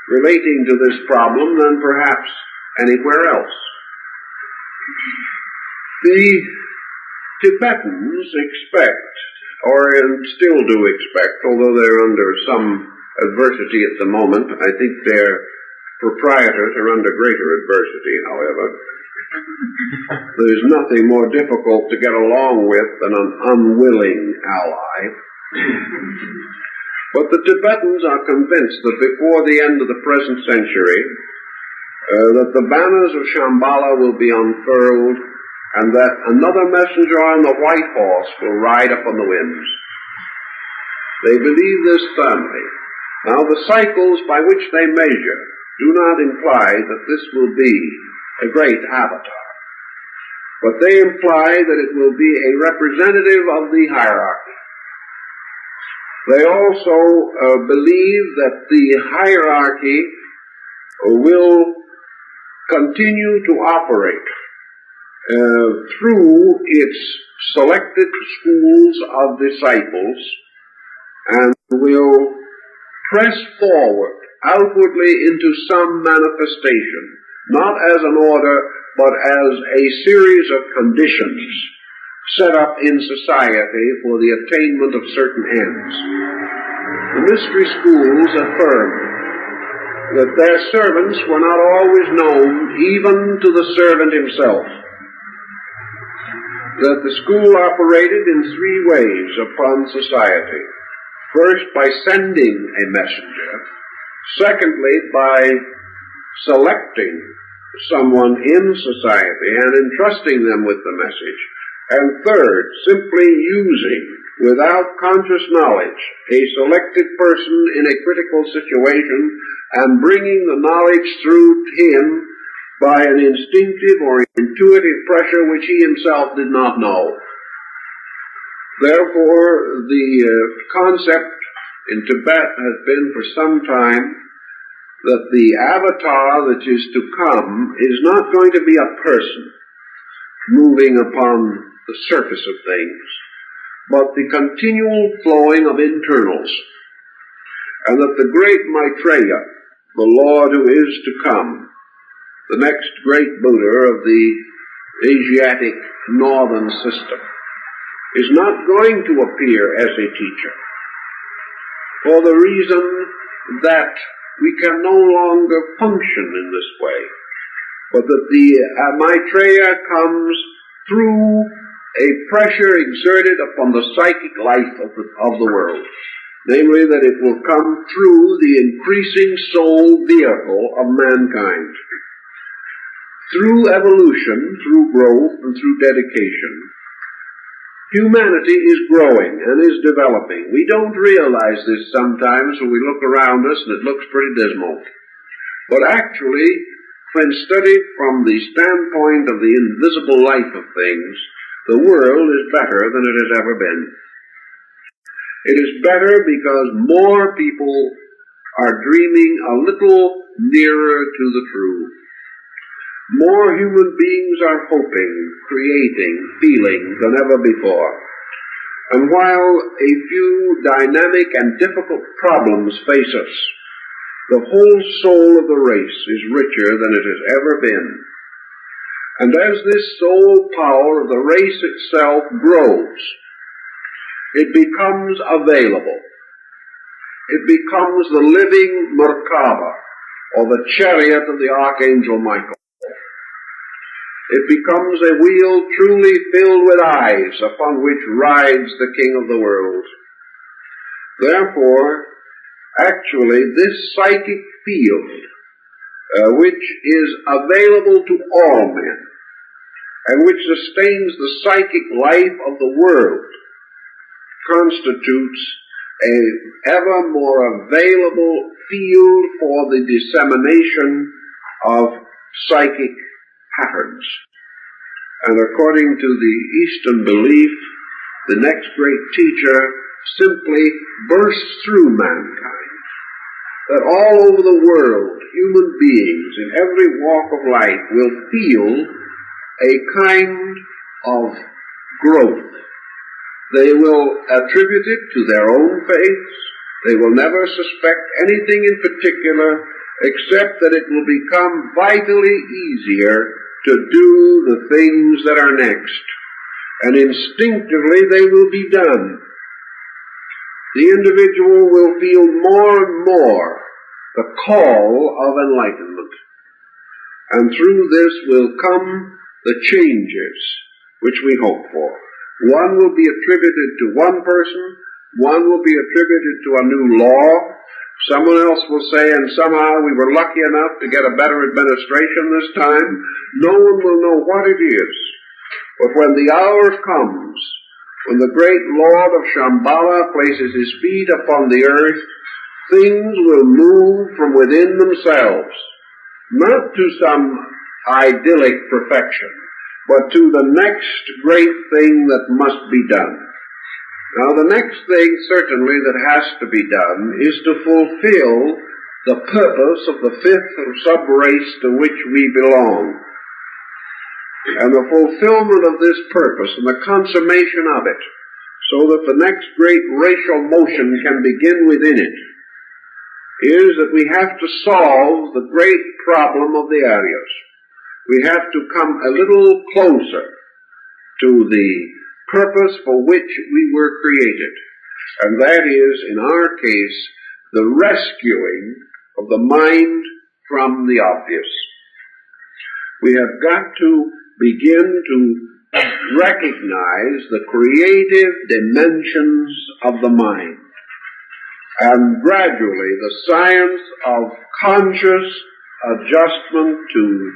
Speaker 1: relating to this problem than perhaps anywhere else. The Tibetans expect, or still do expect, although they're under some adversity at the moment. I think their proprietors are under greater adversity, however. There's nothing more difficult to get along with than an unwilling ally. But the Tibetans are convinced that before the end of the present century, that the banners of Shambhala will be unfurled, and that another messenger on the white horse will ride upon the winds. They believe this firmly. Now the cycles by which they measure do not imply that this will be a great avatar, but they imply that it will be a representative of the hierarchy. They also believe that the hierarchy will continue to operate through its selected schools of disciples and will press forward outwardly into some manifestation not as an order, but as a series of conditions set up in society for the attainment of certain ends. The mystery schools affirm that their servants were not always known even to the servant himself, that the school operated in three ways upon society. First, by sending a messenger. Secondly, by selecting someone in society and entrusting them with the message. And third, simply using, without conscious knowledge, a selected person in a critical situation and bringing the knowledge through him by an instinctive or intuitive pressure which he himself did not know. Therefore, the concept in Tibet has been for some time that the avatar that is to come is not going to be a person moving upon the surface of things, but the continual flowing of internals, and that the great Maitreya, the Lord who is to come, the next great Buddha of the Asiatic northern system, is not going to appear as a teacher, for the reason that we can no longer function in this way, but that the Maitreya comes through a pressure exerted upon the psychic life of the world, namely that it will come through the increasing soul vehicle of mankind. Through evolution, through growth, and through dedication, humanity is growing and is developing. We don't realize this sometimes when we look around us and it looks pretty dismal. But actually, when studied from the standpoint of the invisible life of things, the world is better than it has ever been. It is better because more people are dreaming a little nearer to the truth. More human beings are hoping, creating, feeling than ever before. And while a few dynamic and difficult problems face us, the whole soul of the race is richer than it has ever been. And as this soul power of the race itself grows, it becomes available. It becomes the living Merkaba, or the chariot of the Archangel Michael. It becomes a wheel truly filled with eyes upon which rides the King of the world. Therefore, actually, this psychic field, which is available to all men, and which sustains the psychic life of the world, constitutes a ever more available field for the dissemination of psychic patterns. And according to the Eastern belief, the next great teacher simply bursts through mankind, that all over the world, human beings in every walk of life will feel a kind of growth. They will attribute it to their own faiths. They will never suspect anything in particular, except that it will become vitally easier to do the things that are next. And instinctively they will be done. The individual will feel more and more the call of enlightenment. And through this will come the changes which we hope for. One will be attributed to one person, one will be attributed to a new law, someone else will say, and somehow we were lucky enough to get a better administration this time. No one will know what it is. But when the hour comes, when the great Lord of Shambhala places his feet upon the earth, things will move from within themselves, not to some idyllic perfection, but to the next great thing that must be done. Now, the next thing, certainly, that has to be done is to fulfill the purpose of the fifth sub-race to which we belong. And the fulfillment of this purpose and the consummation of it, so that the next great racial motion can begin within it, is that we have to solve the great problem of the Aryas. We have to come a little closer to the purpose for which we were created. And that is, in our case, the rescuing of the mind from the obvious. We have got to begin to recognize the creative dimensions of the mind. And gradually the science of conscious adjustment to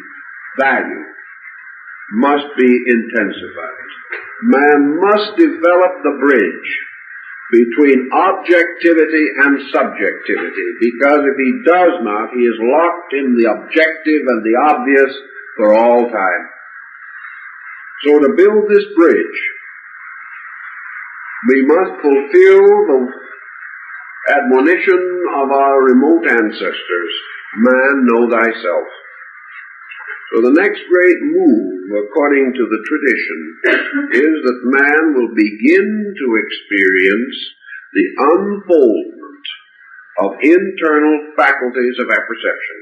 Speaker 1: value must be intensified. Man must develop the bridge between objectivity and subjectivity, because if he does not, he is locked in the objective and the obvious for all time. So to build this bridge, we must fulfill the admonition of our remote ancestors, man, know thyself. So the next great move, according to the tradition, is that man will begin to experience the unfoldment of internal faculties of apperception.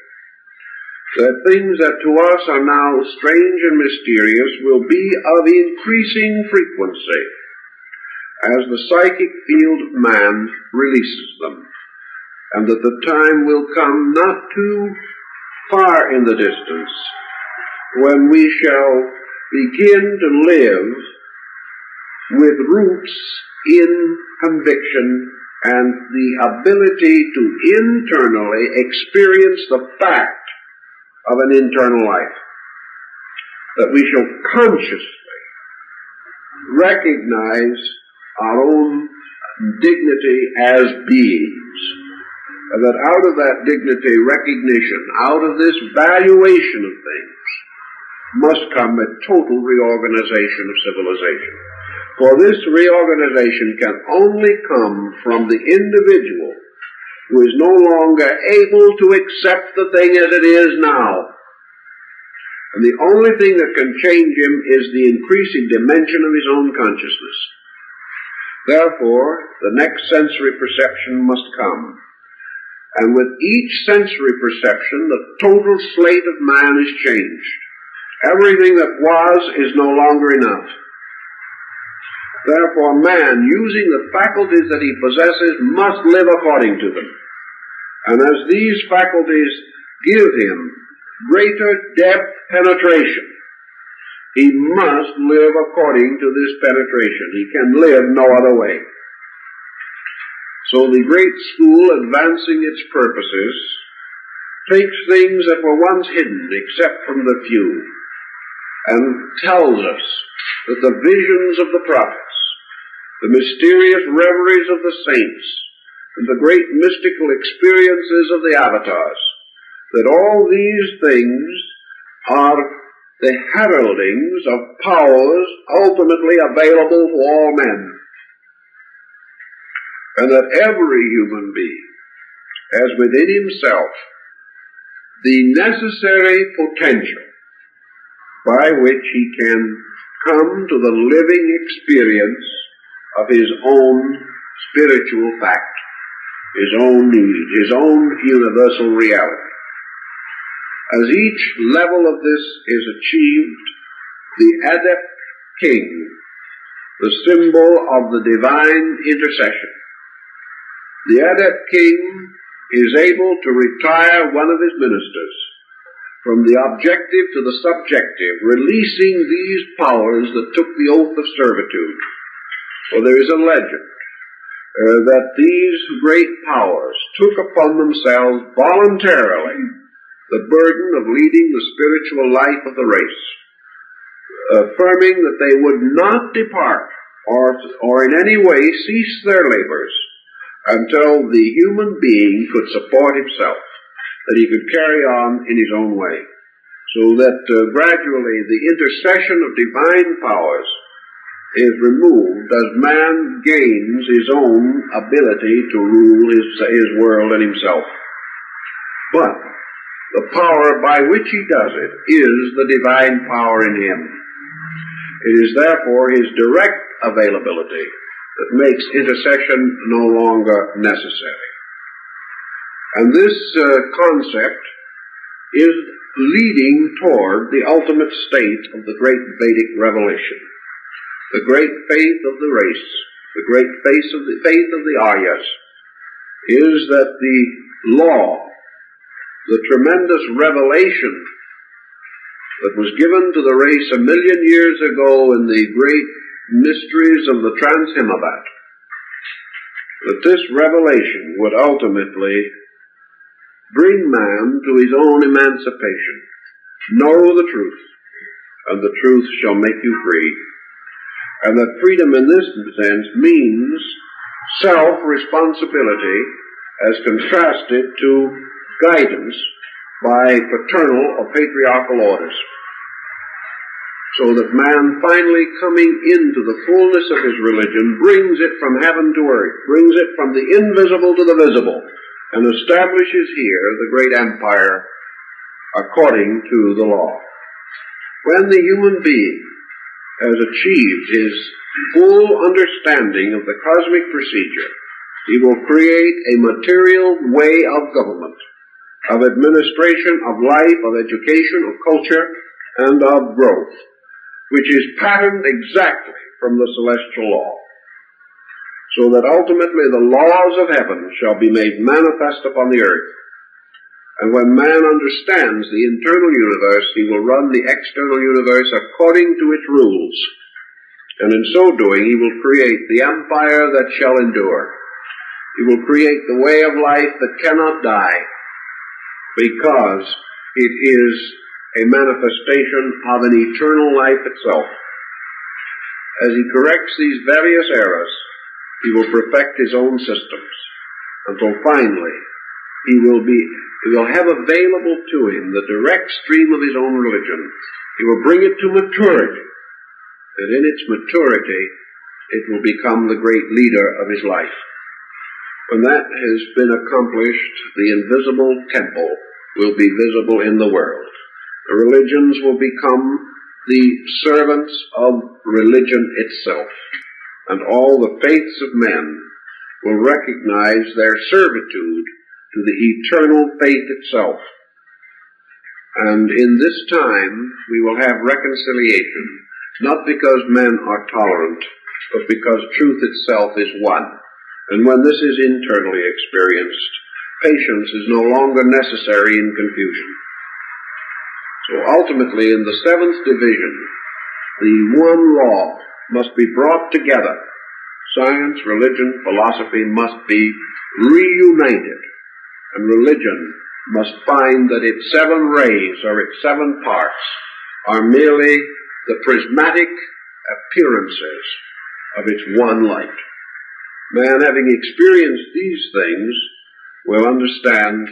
Speaker 1: That things that to us are now strange and mysterious will be of increasing frequency as the psychic field of man releases them, and that the time will come not too far in the distance when we shall begin to live with roots in conviction and the ability to internally experience the fact of an internal life. That we shall consciously recognize our own dignity as beings, and that out of that dignity recognition, out of this valuation of things, must come a total reorganization of civilization. For this reorganization can only come from the individual who is no longer able to accept the thing as it is now. And the only thing that can change him is the increasing dimension of his own consciousness. Therefore, the next sensory perception must come. And with each sensory perception, the total slate of man is changed. Everything that was is no longer enough. Therefore, man, using the faculties that he possesses, must live according to them. And as these faculties give him greater depth penetration, he must live according to this penetration. He can live no other way. So the great school, advancing its purposes, takes things that were once hidden except from the few, and tells us that the visions of the prophets, the mysterious reveries of the saints, and the great mystical experiences of the avatars, that all these things are the heraldings of powers ultimately available to all men, and that every human being has within himself the necessary potential by which he can come to the living experience of his own spiritual fact, his own need, his own universal reality. As each level of this is achieved, the adept king, the symbol of the divine intercession, the adept king is able to retire one of his ministers from the objective to the subjective, releasing these powers that took the oath of servitude. For there is a legend that these great powers took upon themselves voluntarily the burden of leading the spiritual life of the race, affirming that they would not depart or in any way cease their labors until the human being could support himself, that he could carry on in his own way, so that gradually the intercession of divine powers is removed as man gains his own ability to rule his world and himself. But the power by which he does it is the divine power in him. It is therefore his direct availability that makes intercession no longer necessary. And this concept is leading toward the ultimate state of the great Vedic revelation. The great faith of the race, the great faith of the Aryas, is that the law, the tremendous revelation that was given to the race 1,000,000 years ago in the great mysteries of the Trans-Himabhat, that this revelation would ultimately bring man to his own emancipation. Know the truth, and the truth shall make you free. And that freedom in this sense means self-responsibility as contrasted to guidance by paternal or patriarchal orders. So that man finally coming into the fullness of his religion brings it from heaven to earth, brings it from the invisible to the visible, and establishes here the great empire according to the law. When the human being has achieved his full understanding of the cosmic procedure, he will create a material way of government, of administration, of life, of education, of culture, and of growth, which is patterned exactly from the celestial law, so that ultimately the laws of heaven shall be made manifest upon the earth. And when man understands the internal universe, he will run the external universe according to its rules. And in so doing, he will create the empire that shall endure. He will create the way of life that cannot die, because it is a manifestation of an eternal life itself. As he corrects these various errors, he will perfect his own systems, until finally he will have available to him the direct stream of his own religion. He will bring it to maturity, and in its maturity it will become the great leader of his life. When that has been accomplished, the invisible temple will be visible in the world. The religions will become the servants of religion itself, and all the faiths of men will recognize their servitude to the eternal faith itself. And in this time we will have reconciliation, not because men are tolerant, but because truth itself is one. And when this is internally experienced, patience is no longer necessary in confusion. So ultimately, in the seventh division, the one law must be brought together. Science, religion, philosophy must be reunited, and religion must find that its 7 rays, or its 7 parts, are merely the prismatic appearances of its one light. Man, having experienced these things, will understand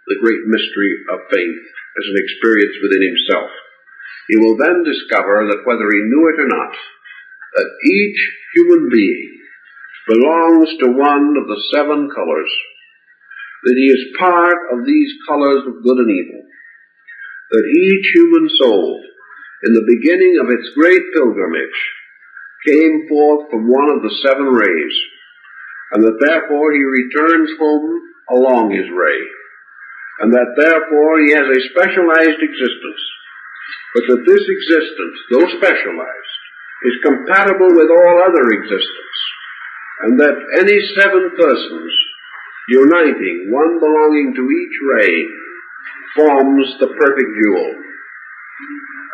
Speaker 1: the great mystery of faith as an experience within himself. He will then discover that whether he knew it or not, that each human being belongs to one of the 7 colors, that he is part of these colors of good and evil, that each human soul, in the beginning of its great pilgrimage, came forth from one of the 7 rays, and that therefore he returns home along his ray, and that therefore he has a specialized existence, but that this existence, though specialized, is compatible with all other existence, and that any 7 persons uniting, one belonging to each ray, forms the perfect jewel,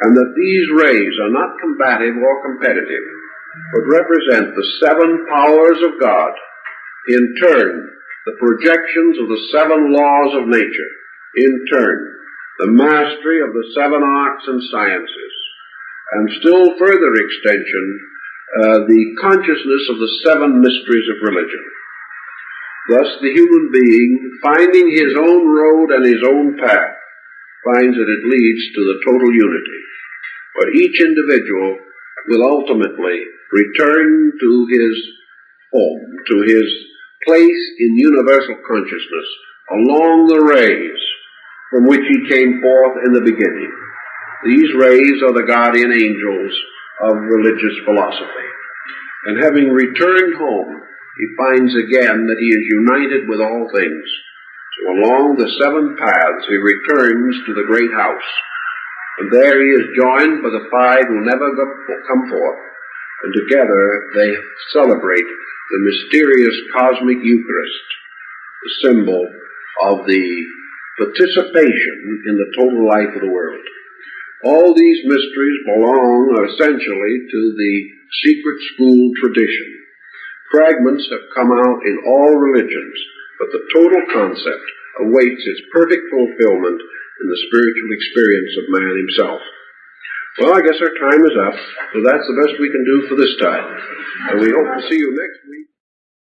Speaker 1: and that these rays are not combative or competitive, but represent the 7 powers of God, in turn the projections of the 7 laws of nature, in turn the mastery of the 7 arts and sciences, and still further extension, the consciousness of the 7 mysteries of religion. Thus the human being, finding his own road and his own path, finds that it leads to the total unity. But each individual will ultimately return to his home, to his place in universal consciousness, along the rays from which he came forth in the beginning. These rays are the guardian angels of religious philosophy. And having returned home, he finds again that he is united with all things, along the seven paths he returns to the great house, and there he is joined by the five who never come forth, and together they celebrate the mysterious cosmic Eucharist, the symbol of the participation in the total life of the world. All these mysteries belong essentially to the secret school tradition. Fragments have come out in all religions, but the total concept awaits its perfect fulfillment in the spiritual experience of man himself. Well, I guess our time is up, so that's the best we can do for this time. And we hope to see you next week.